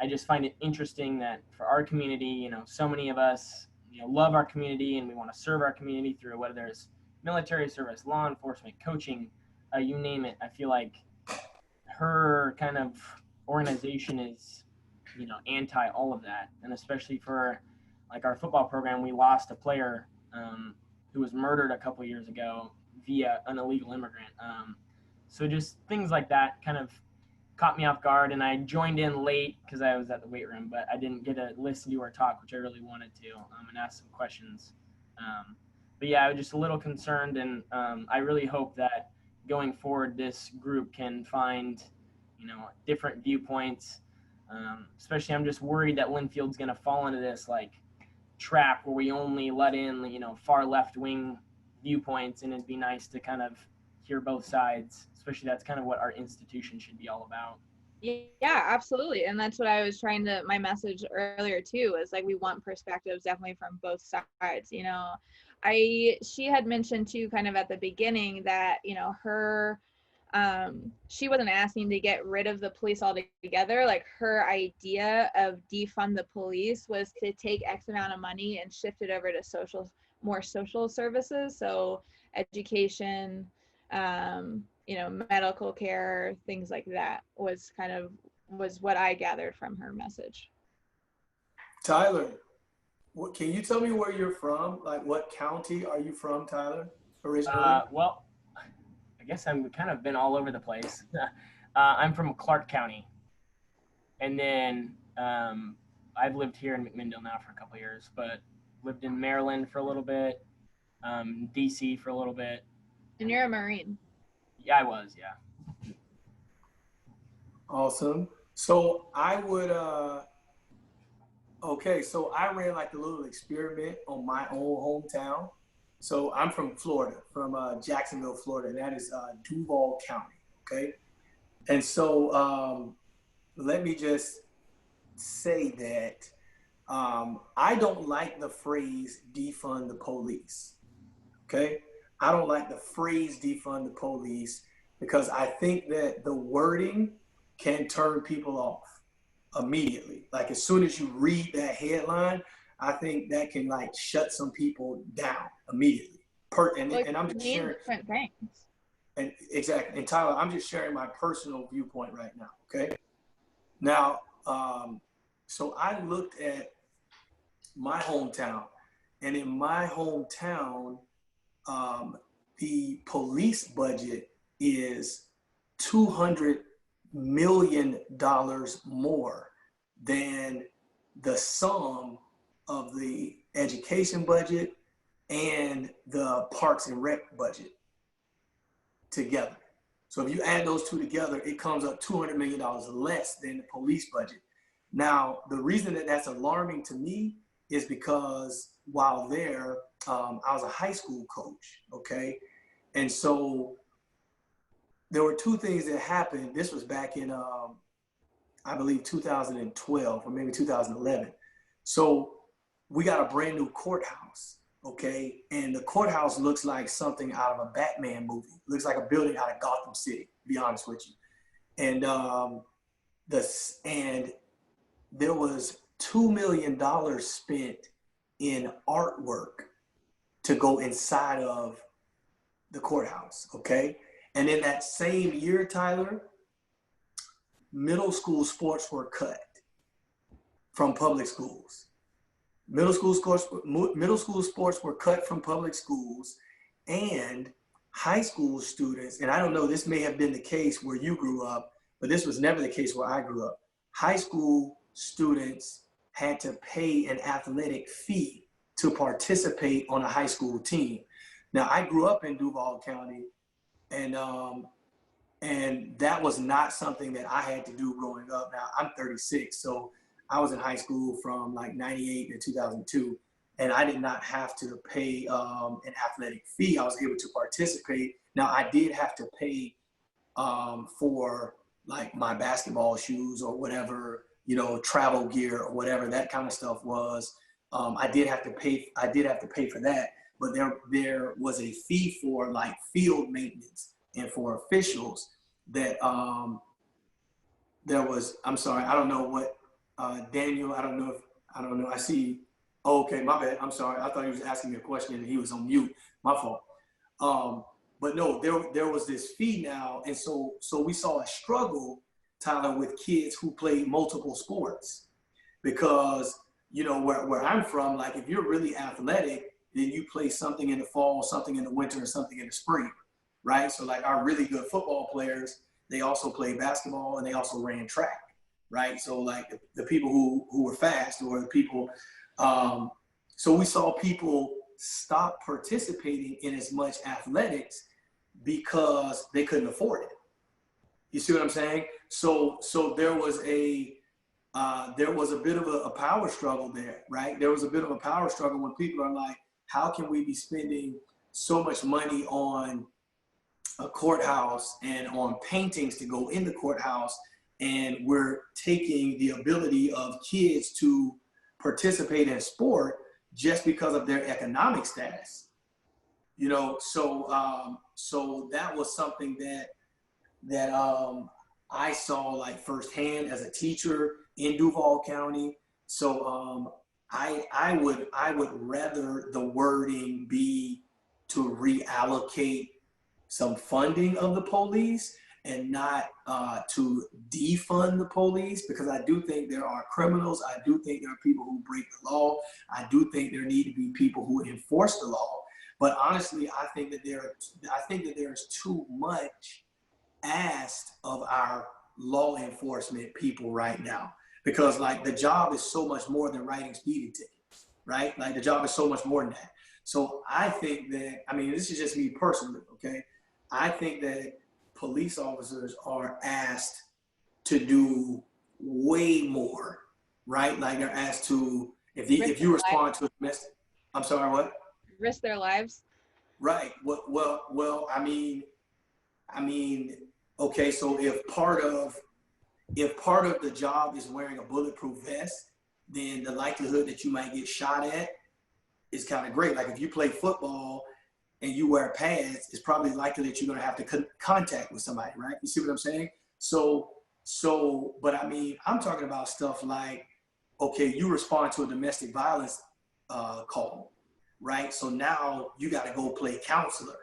I just find it interesting that for our community, you know, so many of us, you know, love our community and we want to serve our community through whether it's military service, law enforcement, coaching, you name it. I feel like her kind of organization is, you know, anti all of that. And especially for like our football program, we lost a player who was murdered a couple years ago via an illegal immigrant. So just things like that kind of caught me off guard, and I joined in late because I was at the weight room, but I didn't get to listen to her talk, which I really wanted to, and ask some questions. But yeah, I was just a little concerned, and I really hope that going forward, this group can find, you know, different viewpoints. Especially, I'm just worried that Linfield's going to fall into this like trap where we only let in, you know, far left wing viewpoints, and it'd be nice to kind of hear both sides. Especially, that's kind of what our institution should be all about. Yeah, absolutely. And that's what I was trying to, my message earlier too, is like, we want perspectives definitely from both sides. You know, she had mentioned too, kind of at the beginning, that, you know, she wasn't asking to get rid of the police altogether. Like, her idea of defund the police was to take X amount of money and shift it over to more social services. So education, you know, medical care, things like that was what I gathered from her message. Tyler, can you tell me where you're from? Like, what county are you from, Tyler, originally? Well, I guess I've kind of been all over the place. I'm from Clark County. And then I've lived here in McMinnville now for a couple of years, but lived in Maryland for a little bit, DC for a little bit. And you're a Marine. Yeah, I was, yeah. Awesome. So I would, okay, so I ran like a little experiment on my own hometown. So I'm from Florida, from Jacksonville, Florida, and that is Duval County, okay? And so let me just say that I don't like the phrase defund the police, okay? I don't like the phrase defund the police because I think that the wording can turn people off immediately. Like, as soon as you read that headline, I think that can like shut some people down immediately. And I'm just sharing different things. And exactly. And Tyler, I'm just sharing my personal viewpoint right now. Okay. Now, so I looked at my hometown, and in my hometown, the police budget is $200 million more than the sum of the education budget and the Parks and Rec budget together. So if you add those two together, it comes up $200 million less than the police budget. Now, the reason that that's alarming to me is because while there, I was a high school coach, okay? And so there were two things that happened. This was back in, I believe, 2012 or maybe 2011. So we got a brand new courthouse, okay? And the courthouse looks like something out of a Batman movie. It looks like a building out of Gotham City, to be honest with you. And there was $2 million spent in artwork to go inside of the courthouse, okay? And in that same year, Tyler, middle school sports were cut from public schools. Middle school sports were cut from public schools, and high school students, and I don't know, this may have been the case where you grew up, but this was never the case where I grew up. High school students had to pay an athletic fee to participate on a high school team. Now, I grew up in Duval County, and that was not something that I had to do growing up. Now, I'm 36, so I was in high school from like 98 to 2002, and I did not have to pay an athletic fee. I was able to participate, Now I did have to pay for like my basketball shoes or whatever, you know, travel gear or whatever that kind of stuff was. I did have to pay for that, but there was a fee for like field maintenance and for officials that there was. I'm sorry, I don't know what Daniel. I don't know. I see. Oh, okay, my bad. I'm sorry. I thought he was asking me a question and he was on mute. My fault. But no, there was this fee now, and so we saw a struggle, Tyler, with kids who played multiple sports, because you know where I'm from, like if you're really athletic, then you play something in the fall, something in the winter, and something in the spring, right? So like our really good football players, they also played basketball and they also ran track, right? So like the people who were fast or the people, so we saw people stop participating in as much athletics because they couldn't afford it. You see what I'm saying? So there was a bit of a power struggle there, right? There was a bit of a power struggle when people are like, how can we be spending so much money on a courthouse and on paintings to go in the courthouse, and we're taking the ability of kids to participate in sport just because of their economic status, you know? So that was something that I saw like firsthand as a teacher in Duval County. So I would rather the wording be to reallocate some funding of the police and not to defund the police, because I do think there are criminals. I do think there are people who break the law. I do think there need to be people who enforce the law. But honestly, I think that there's too much asked of our law enforcement people right now, because like the job is so much more than writing speeding tickets, right? Like the job is so much more than that. So I think that, I mean, this is just me personally, okay? I think that police officers are asked to do way more, right? Like they're asked to, if you respond to a domestic, I'm sorry, what? Risk their lives. Right. Well, I mean, okay, so if part of the job is wearing a bulletproof vest, then the likelihood that you might get shot at is kind of great. Like if you play football and you wear pads, it's probably likely that you're going to have to contact with somebody, right? You see what I'm saying? So, but I mean, I'm talking about stuff like, okay, you respond to a domestic violence call, right? So now you got to go play counselor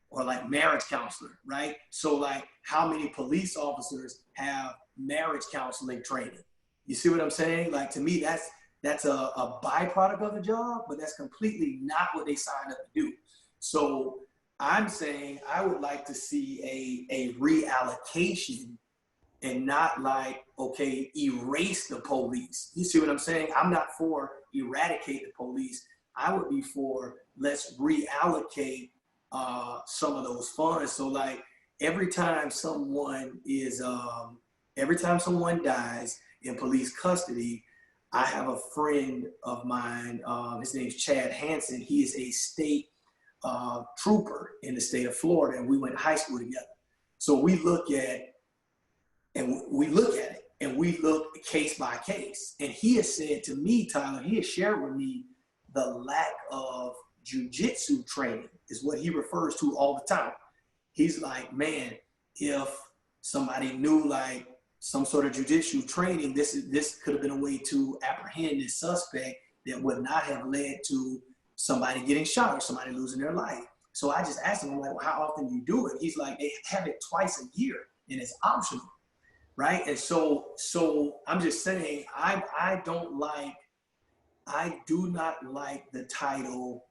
or like marriage counselor, right? So like how many police officers have marriage counseling training? You see what I'm saying? Like to me, that's a byproduct of the job, but that's completely not what they signed up to do. So I'm saying I would like to see a reallocation and not like, okay, erase the police. You see what I'm saying? I'm not for eradicate the police. I would be for let's reallocate some of those funds. So like every time someone dies in police custody, I have a friend of mine, his name's Chad Hansen. He is a state trooper in the state of Florida, and we went to high school together. So we look at it and we look case by case. And he has said to me, Tyler, he has shared with me the lack of jujitsu training is what he refers to all the time. He's like, man, if somebody knew like some sort of jujitsu training, this could have been a way to apprehend this suspect that would not have led to somebody getting shot or somebody losing their life. So I just asked him, I'm like, well, how often do you do it? He's like, they have it twice a year and it's optional, right? And so I'm just saying, I do not like the title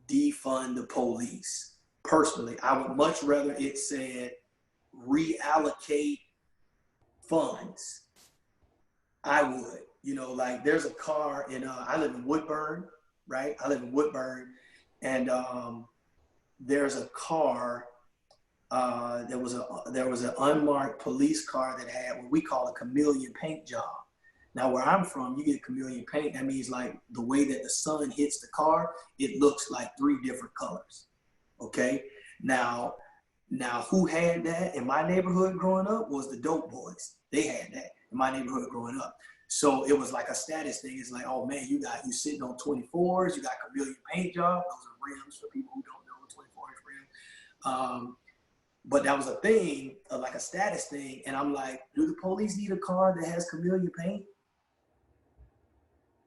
defund the police. Personally, I would much rather it said reallocate funds. I would, you know, like there's a car in, I live in Woodburn, right? I live in Woodburn, and there's a car, there was an unmarked police car that had what we call a chameleon paint job. Now, where I'm from, you get chameleon paint. That means like the way that the sun hits the car, it looks like 3 different colors. Okay. Now, Now, who had that in my neighborhood growing up was the dope boys. They had that in my neighborhood growing up. So it was like a status thing. It's like, oh man, you sitting on 24s, you got chameleon paint job. Those are rims for people who don't know, 24-inch rim. But that was a thing, like a status thing. And I'm like, do the police need a car that has chameleon paint?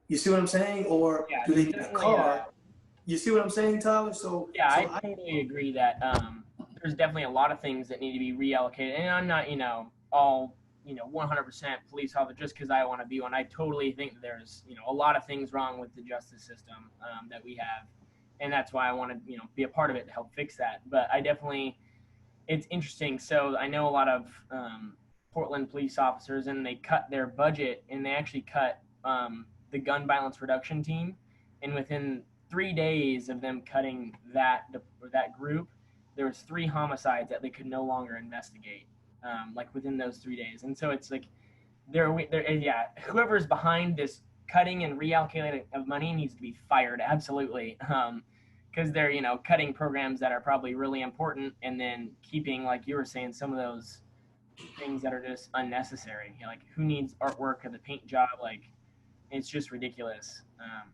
You see what I'm saying? Or Yeah, do they need a car? You see what I'm saying, Tyler? So yeah, I totally agree that there's definitely a lot of things that need to be reallocated. And I'm not, all 100% police officer just because I want to be one. I totally think there's a lot of things wrong with the justice system that we have, and that's why I want to be a part of it to help fix that. But I definitely, it's interesting. So I know a lot of Portland police officers, and they cut their budget, and they actually cut the gun violence reduction team, and within 3 days of them cutting that group, there was 3 homicides that they could no longer investigate, like within those 3 days. And so it's like, whoever's behind this cutting and reallocating of money needs to be fired, absolutely, because they're cutting programs that are probably really important, and then keeping, like you were saying, some of those things that are just unnecessary. Like, who needs artwork of the paint job? Like, it's just ridiculous.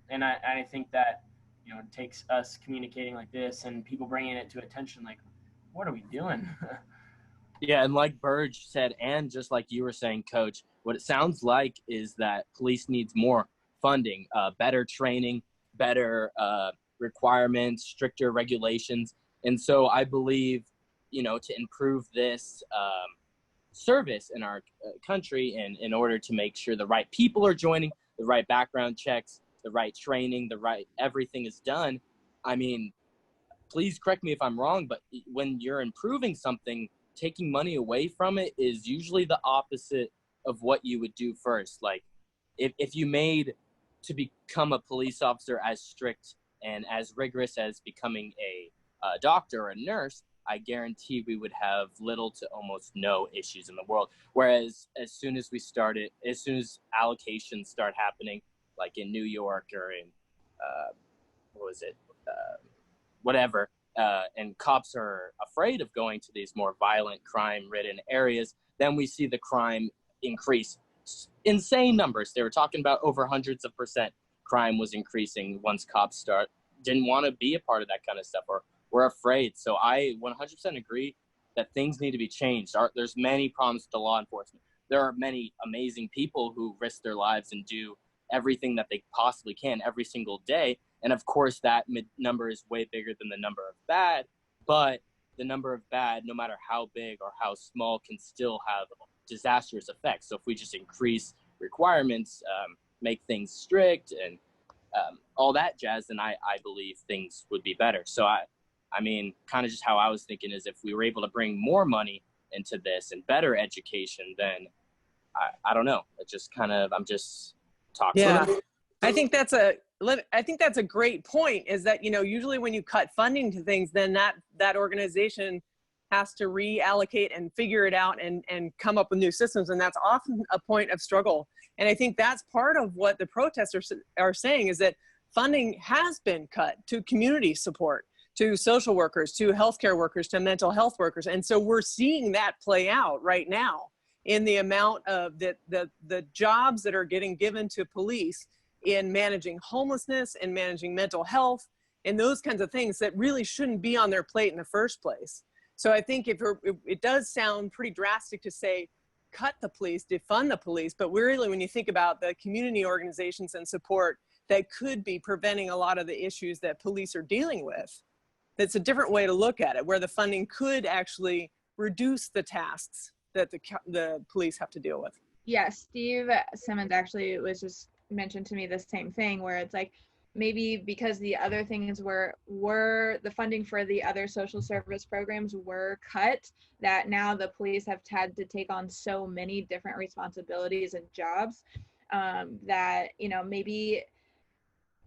And I think that it takes us communicating like this and people bringing it to attention, like, what are we doing? Yeah, and like Burge said, and just like you were saying, Coach, what it sounds like is that police needs more funding, better training, better requirements, stricter regulations. And so I believe, to improve this service in our country, and in order to make sure the right people are joining, the right background checks, the right training, the right everything is done. I mean, please correct me if I'm wrong, but when you're improving something, taking money away from it is usually the opposite of what you would do first. Like, if you made to become a police officer as strict and as rigorous as becoming a doctor or a nurse, I guarantee we would have little to almost no issues in the world. Whereas as soon as allocations start happening, like in New York or in, whatever, and cops are afraid of going to these more violent, crime-ridden areas, then we see the crime increase. Insane numbers. They were talking about over hundreds of percent crime was increasing once cops didn't want to be a part of that kind of stuff, or were afraid. So I 100% agree that things need to be changed. There's many problems with the law enforcement. There are many amazing people who risk their lives and do everything that they possibly can every single day. And of course, that number is way bigger than the number of bad, but the number of bad, no matter how big or how small, can still have disastrous effects. So if we just increase requirements, make things strict, and all that jazz, then I believe things would be better. So I mean, kind of just how I was thinking is, if we were able to bring more money into this and better education, then I don't know. It just kind of, I'm just talking. Yeah, I think that's a great point, is that, usually when you cut funding to things, then that organization has to reallocate and figure it out and come up with new systems. And that's often a point of struggle. And I think that's part of what the protesters are saying, is that funding has been cut to community support, to social workers, to healthcare workers, to mental health workers. And so we're seeing that play out right now in the amount of the jobs that are getting given to police in managing homelessness and managing mental health and those kinds of things that really shouldn't be on their plate in the first place. So I think it does sound pretty drastic to say, cut the police, defund the police, but really, when you think about the community organizations and support that could be preventing a lot of the issues that police are dealing with, that's a different way to look at it, where the funding could actually reduce the tasks that the police have to deal with. Yeah, Steve Simmons actually was just mentioned to me the same thing, where it's like, maybe because the other things were the funding for the other social service programs were cut, that now the police have had to take on so many different responsibilities and jobs, that, maybe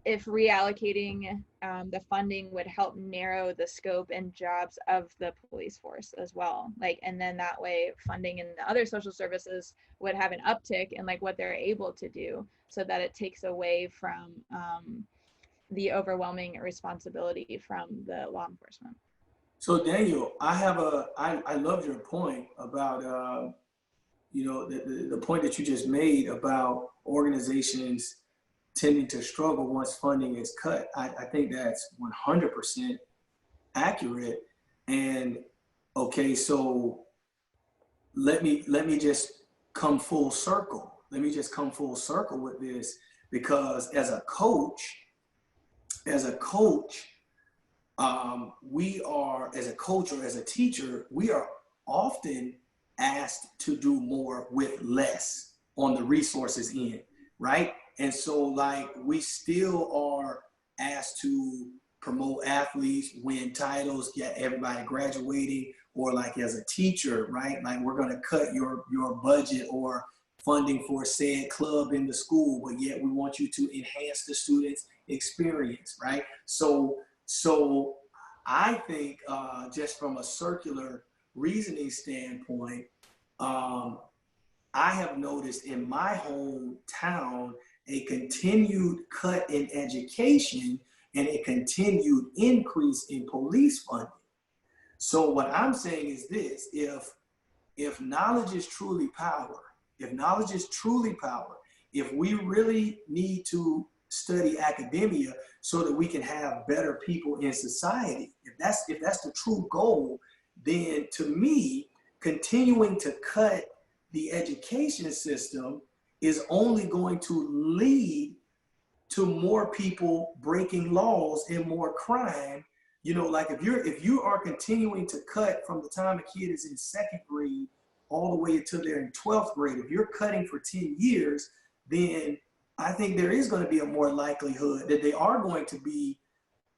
if reallocating the funding would help narrow the scope and jobs of the police force as well. Like, and then that way funding in the other social services would have an uptick in like what they're able to do, so that it takes away from the overwhelming responsibility from the law enforcement. So Daniel, I love your point about, you know, the point that you just made about organizations tending to struggle once funding is cut. I think that's 100% accurate. And okay, so let me just come full circle. Let me just come full circle with this, because as a coach, we are, as a coach or as a teacher, we are often asked to do more with less on the resources end, right? And so like we still are asked to promote athletes, win titles, get everybody graduating, or like as a teacher, right? Like we're gonna cut your budget or funding for said club in the school, but yet we want you to enhance the students' experience, right? So I think just from a circular reasoning standpoint, I have noticed in my hometown a continued cut in education and a continued increase in police funding. So what I'm saying is this: if knowledge is truly power, if we really need to study academia so that we can have better people in society, if that's the true goal, then to me, continuing to cut the education system is only going to lead to more people breaking laws and more crime. You know, like if you are continuing to cut from the time a kid is in second grade all the way until they're in 12th grade, if you're cutting for 10 years, then I think there is going to be a more likelihood that they are going to be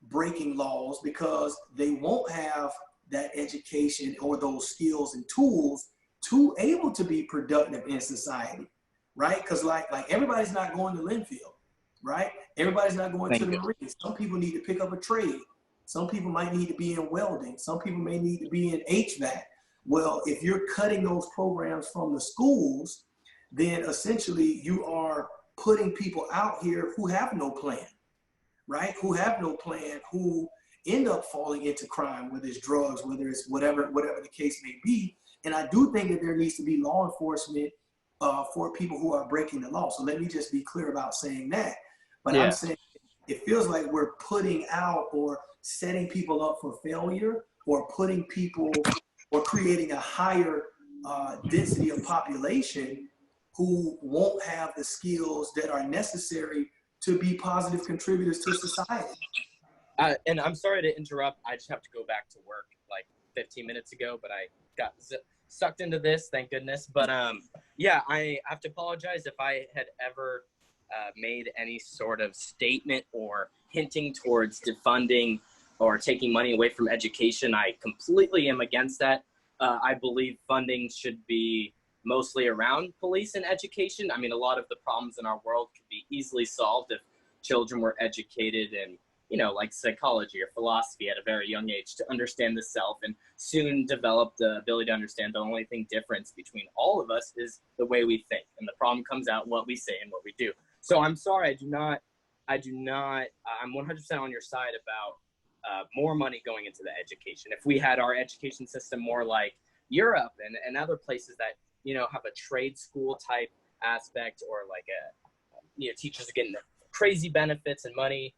breaking laws, because they won't have that education or those skills and tools to able to be productive in society, right? Because like everybody's not going to Linfield, right? Everybody's not going to the Marines. Some people need to pick up a trade. Some people might need to be in welding. Some people may need to be in HVAC. Well, if you're cutting those programs from the schools, then essentially you are putting people out here who have no plan, right? Who have no plan, who end up falling into crime, whether it's drugs, whether it's whatever the case may be. And I do think that there needs to be law enforcement for people who are breaking the law. So let me just be clear about saying that. But yeah. I'm saying it feels like we're putting out or setting people up for failure, or putting people or creating a higher density of population who won't have the skills that are necessary to be positive contributors to society. And I'm sorry to interrupt. I just have to go back to work like 15 minutes ago, but I got sucked into this, thank goodness. But yeah, I have to apologize if I had ever made any sort of statement or hinting towards defunding or taking money away from education. I completely am against that. I believe funding should be mostly around police and education. I mean, a lot of the problems in our world could be easily solved if children were educated in, you know, like psychology or philosophy at a very young age to understand the self, and soon develop the ability to understand the only thing difference between all of us is the way we think. And the problem comes out what we say and what we do. So I'm sorry, I'm 100% on your side about more money going into the education. If we had our education system more like Europe and other places that, you know, have a trade school type aspect, or like teachers are getting crazy benefits and money,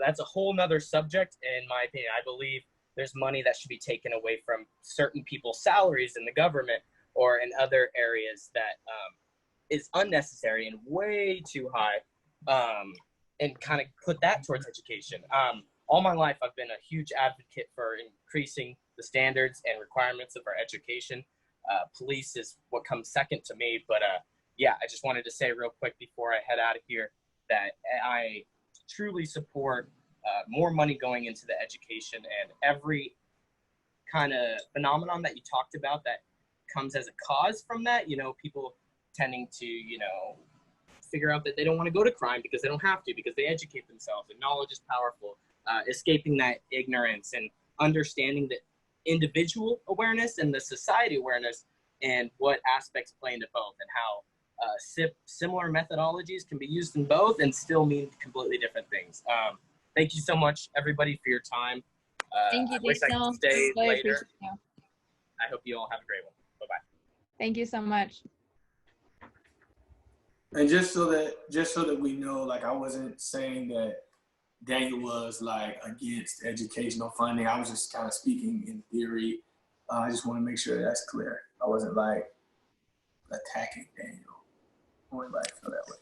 that's a whole nother subject. In my opinion, I believe there's money that should be taken away from certain people's salaries in the government or in other areas that is unnecessary and way too high, and kind of put that towards education. All my life, I've been a huge advocate for increasing the standards and requirements of our education. Police is what comes second to me, but yeah, I just wanted to say real quick before I head out of here that I truly support more money going into the education, and every kind of phenomenon that you talked about that comes as a cause from that, you know, people tending to, you know, figure out that they don't want to go to crime because they don't have to, because they educate themselves, and knowledge is powerful. Escaping that ignorance and understanding the individual awareness and the society awareness, and what aspects play into both, and how similar methodologies can be used in both and still mean completely different things. Thank you so much, everybody, for your time. Thank you, I wish I Daniel. could stay Really later. appreciate you. I hope you all have a great one. Bye-bye. Thank you so much. And just so that we know, like, I wasn't saying that Daniel was like against educational funding. I was just kind of speaking in theory. I just want to make sure that's clear. I wasn't like attacking Daniel. I wouldn't like feel that way.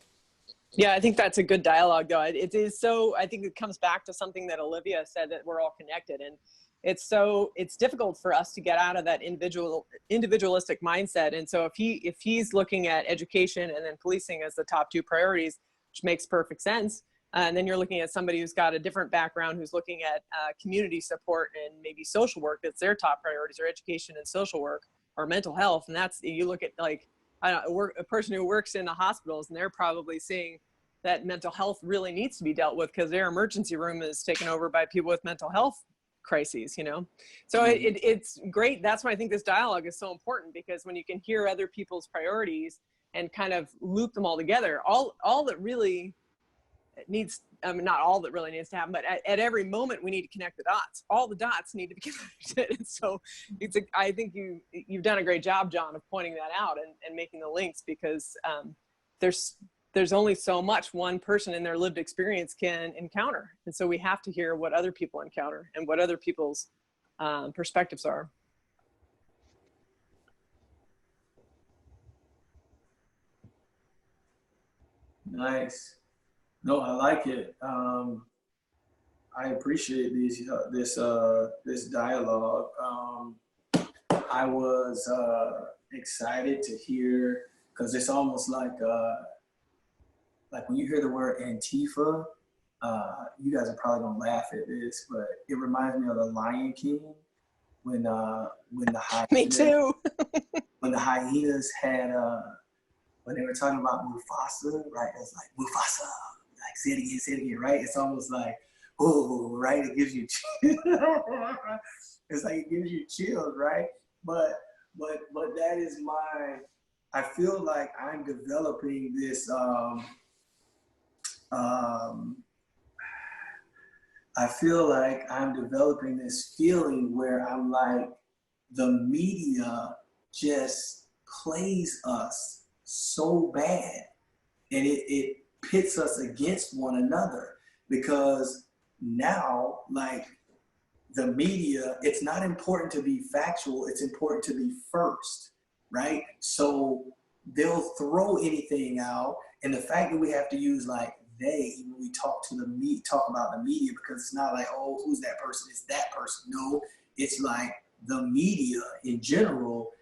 Yeah, I think that's a good dialogue, though. It is so, I think it comes back to something that Olivia said, that we're all connected. And it's difficult for us to get out of that individualistic mindset. And so if he's looking at education and then policing as the top two priorities, which makes perfect sense, and then you're looking at somebody who's got a different background, who's looking at community support and maybe social work, that's their top priorities, or education and social work, or mental health. And that's, you look at like, I don't know, a person who works in the hospitals, and they're probably seeing that mental health really needs to be dealt with because their emergency room is taken over by people with mental health crises, you know? So it's great. That's why I think this dialogue is so important, because when you can hear other people's priorities and kind of loop them all together, all that really needs, I mean, not all that really needs to happen, but at every moment we need to connect the dots. All the dots need to be connected. And so I think you've done a great job, John, of pointing that out and making the links, because there's only so much one person in their lived experience can encounter. And so we have to hear what other people encounter and what other people's perspectives are. Nice. No, I like it. I appreciate this dialogue. I was excited to hear, because it's almost like when you hear the word Antifa, you guys are probably gonna laugh at this, but it reminds me of the Lion King when the hyenas, Me too. when the hyenas had when they were talking about Mufasa, right? It's like Mufasa, like say it again, right? It's almost like, oh, right? It gives you chills. It's like it gives you chills, right? But that is I feel like I'm developing this I feel like I'm developing this feeling where I'm like, the media just plays us so bad, and it pits us against one another, because now, like, the media, it's not important to be factual, it's important to be first, right? So they'll throw anything out, and the fact that we have to use like when we talk about the media, because it's not like, oh, who's that person? It's that person. No, it's like the media in general.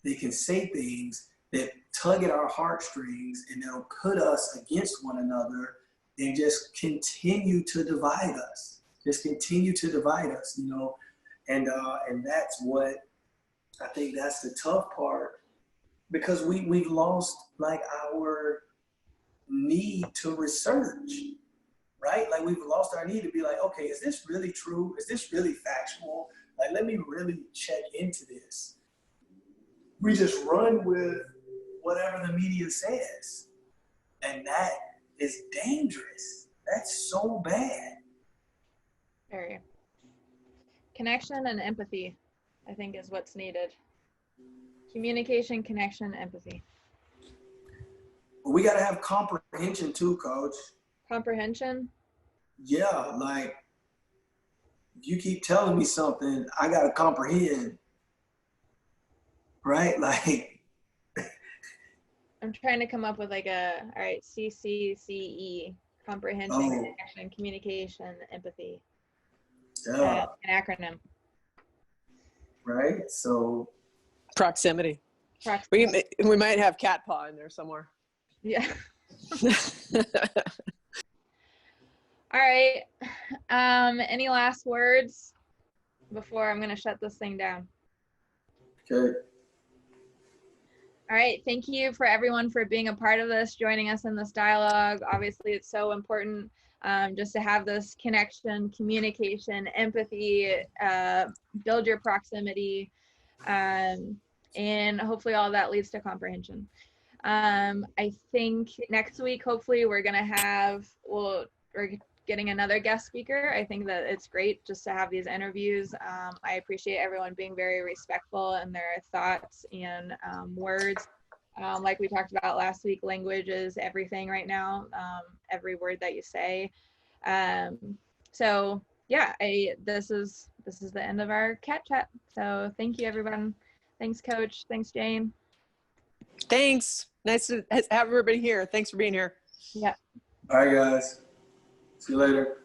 They can say things that tug at our heartstrings, and they'll put us against one another and just continue to divide us. You know, and that's what I think, that's the tough part, because we've lost like our need to research, right? Like, we've lost our need to be like, okay, is this really true? Is this really factual? Like, let me really check into this. We just run with whatever the media says, and that is dangerous. That's so bad. Very. Connection and empathy, I think, is what's needed. Communication, connection, empathy. We got to have comprehension too, Coach. Comprehension? Yeah, like, you keep telling me something, I got to comprehend, right? Like, I'm trying to come up with like all right, CCCE, comprehension, connection, communication, empathy. Yeah. An acronym. Right? So. Proximity. We might have cat paw in there somewhere. Yeah. All right. Any last words before I'm going to shut this thing down? Okay. All right. Thank you for everyone for being a part of this, joining us in this dialogue. Obviously, it's so important just to have this connection, communication, empathy, build your proximity, and hopefully all that leads to comprehension. I think next week, hopefully, we're going getting another guest speaker. I think that it's great just to have these interviews. I appreciate everyone being very respectful in their thoughts and words. Like we talked about last week, language is everything right now, every word that you say. So yeah, this is the end of our cat chat. So thank you, everyone. Thanks, Coach. Thanks, Jane. Thanks. Nice to have everybody here. Thanks for being here. Yeah. All right, guys. See you later.